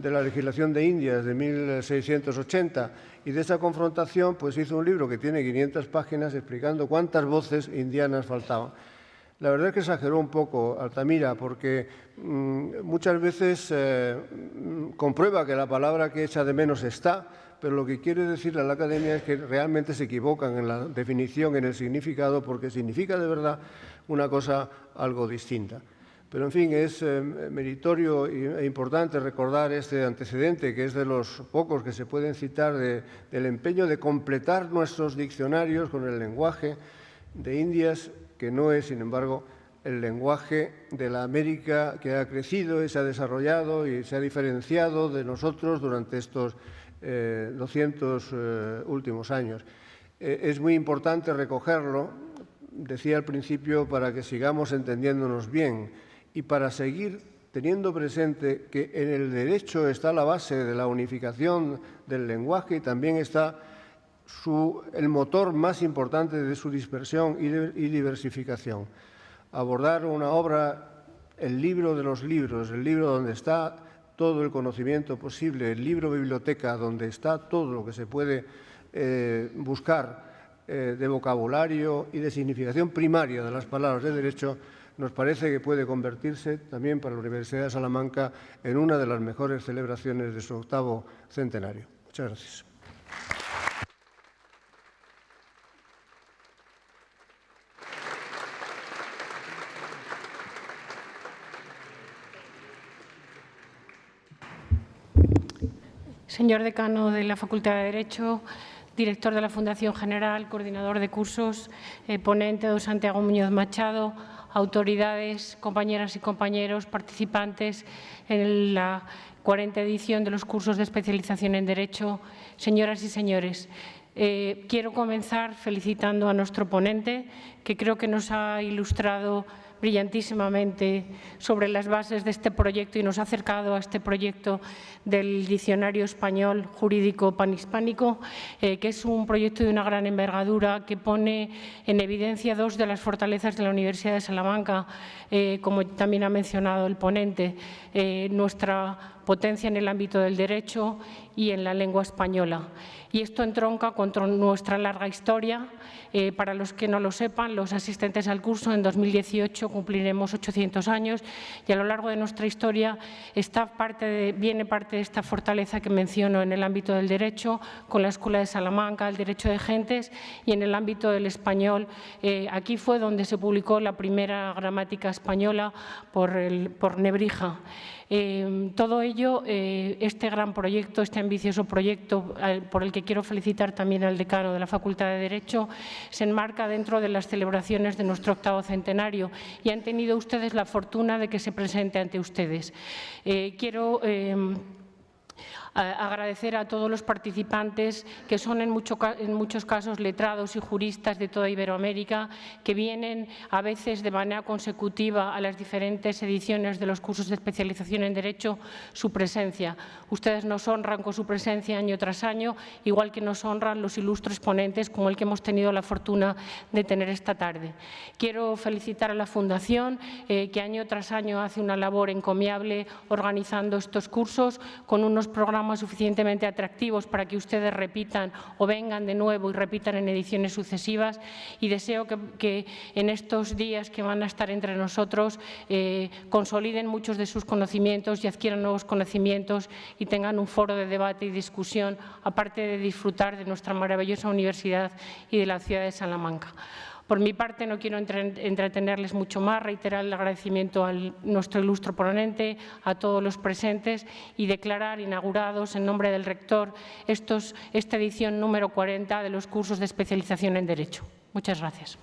de la legislación de Indias de 1680, y de esa confrontación pues hizo un libro que tiene 500 páginas explicando cuántas voces indianas faltaban. La verdad es que exageró un poco Altamira, porque muchas veces comprueba que la palabra que echa de menos está, pero lo que quiere decirle a la Academia es que realmente se equivocan en la definición, en el significado, porque significa de verdad una cosa algo distinta. Pero, en fin, es meritorio e importante recordar este antecedente, que es de los pocos que se pueden citar del empeño de completar nuestros diccionarios con el lenguaje de Indias, que no es, sin embargo, el lenguaje de la América que ha crecido y se ha desarrollado y se ha diferenciado de nosotros durante estos 200 últimos años. Es muy importante recogerlo, decía al principio, para que sigamos entendiéndonos bien y para seguir teniendo presente que en el derecho está la base de la unificación del lenguaje y también está el motor más importante de su dispersión y diversificación. Abordar una obra, el libro de los libros, el libro donde está todo el conocimiento posible, el libro biblioteca donde está todo lo que se puede buscar de vocabulario y de significación primaria de las palabras de derecho, nos parece que puede convertirse también para la Universidad de Salamanca en una de las mejores celebraciones de su 8º centenario. Muchas gracias. Señor decano de la Facultad de Derecho, director de la Fundación General, coordinador de cursos, ponente don Santiago Muñoz Machado, autoridades, compañeras y compañeros, participantes en la 40ª edición de los cursos de especialización en Derecho, señoras y señores. Quiero comenzar felicitando a nuestro ponente, que creo que nos ha ilustrado brillantísimamente sobre las bases de este proyecto y nos ha acercado a este proyecto del Diccionario Español Jurídico Panhispánico, que es un proyecto de una gran envergadura que pone en evidencia dos de las fortalezas de la Universidad de Salamanca, como también ha mencionado el ponente, nuestra potencia en el ámbito del derecho y en la lengua española. Y esto entronca con nuestra larga historia. Para los que no lo sepan, los asistentes al curso, en 2018 cumpliremos 800 años y a lo largo de nuestra historia viene parte de esta fortaleza que menciono en el ámbito del derecho, con la Escuela de Salamanca, el derecho de gentes, y en el ámbito del español. Aquí fue donde se publicó la primera gramática española por Nebrija. Todo ello, este gran proyecto, este ambicioso proyecto por el que quiero felicitar también al decano de la Facultad de Derecho, se enmarca dentro de las celebraciones de nuestro 8º centenario y han tenido ustedes la fortuna de que se presente ante ustedes. Quiero Agradecer a todos los participantes, que son en muchos casos letrados y juristas de toda Iberoamérica, que vienen a veces de manera consecutiva a las diferentes ediciones de los cursos de especialización en Derecho, su presencia. Ustedes nos honran con su presencia año tras año, igual que nos honran los ilustres ponentes como el que hemos tenido la fortuna de tener esta tarde. Quiero felicitar a la Fundación, que año tras año hace una labor encomiable organizando estos cursos con unos programas suficientemente atractivos para que ustedes repitan o vengan de nuevo y repitan en ediciones sucesivas, y deseo que en estos días que van a estar entre nosotros consoliden muchos de sus conocimientos y adquieran nuevos conocimientos y tengan un foro de debate y discusión, aparte de disfrutar de nuestra maravillosa universidad y de la ciudad de Salamanca. Por mi parte, no quiero entretenerles mucho más, reiterar el agradecimiento a nuestro ilustre ponente, a todos los presentes y declarar inaugurados en nombre del rector esta edición número 40 de los cursos de especialización en Derecho. Muchas gracias.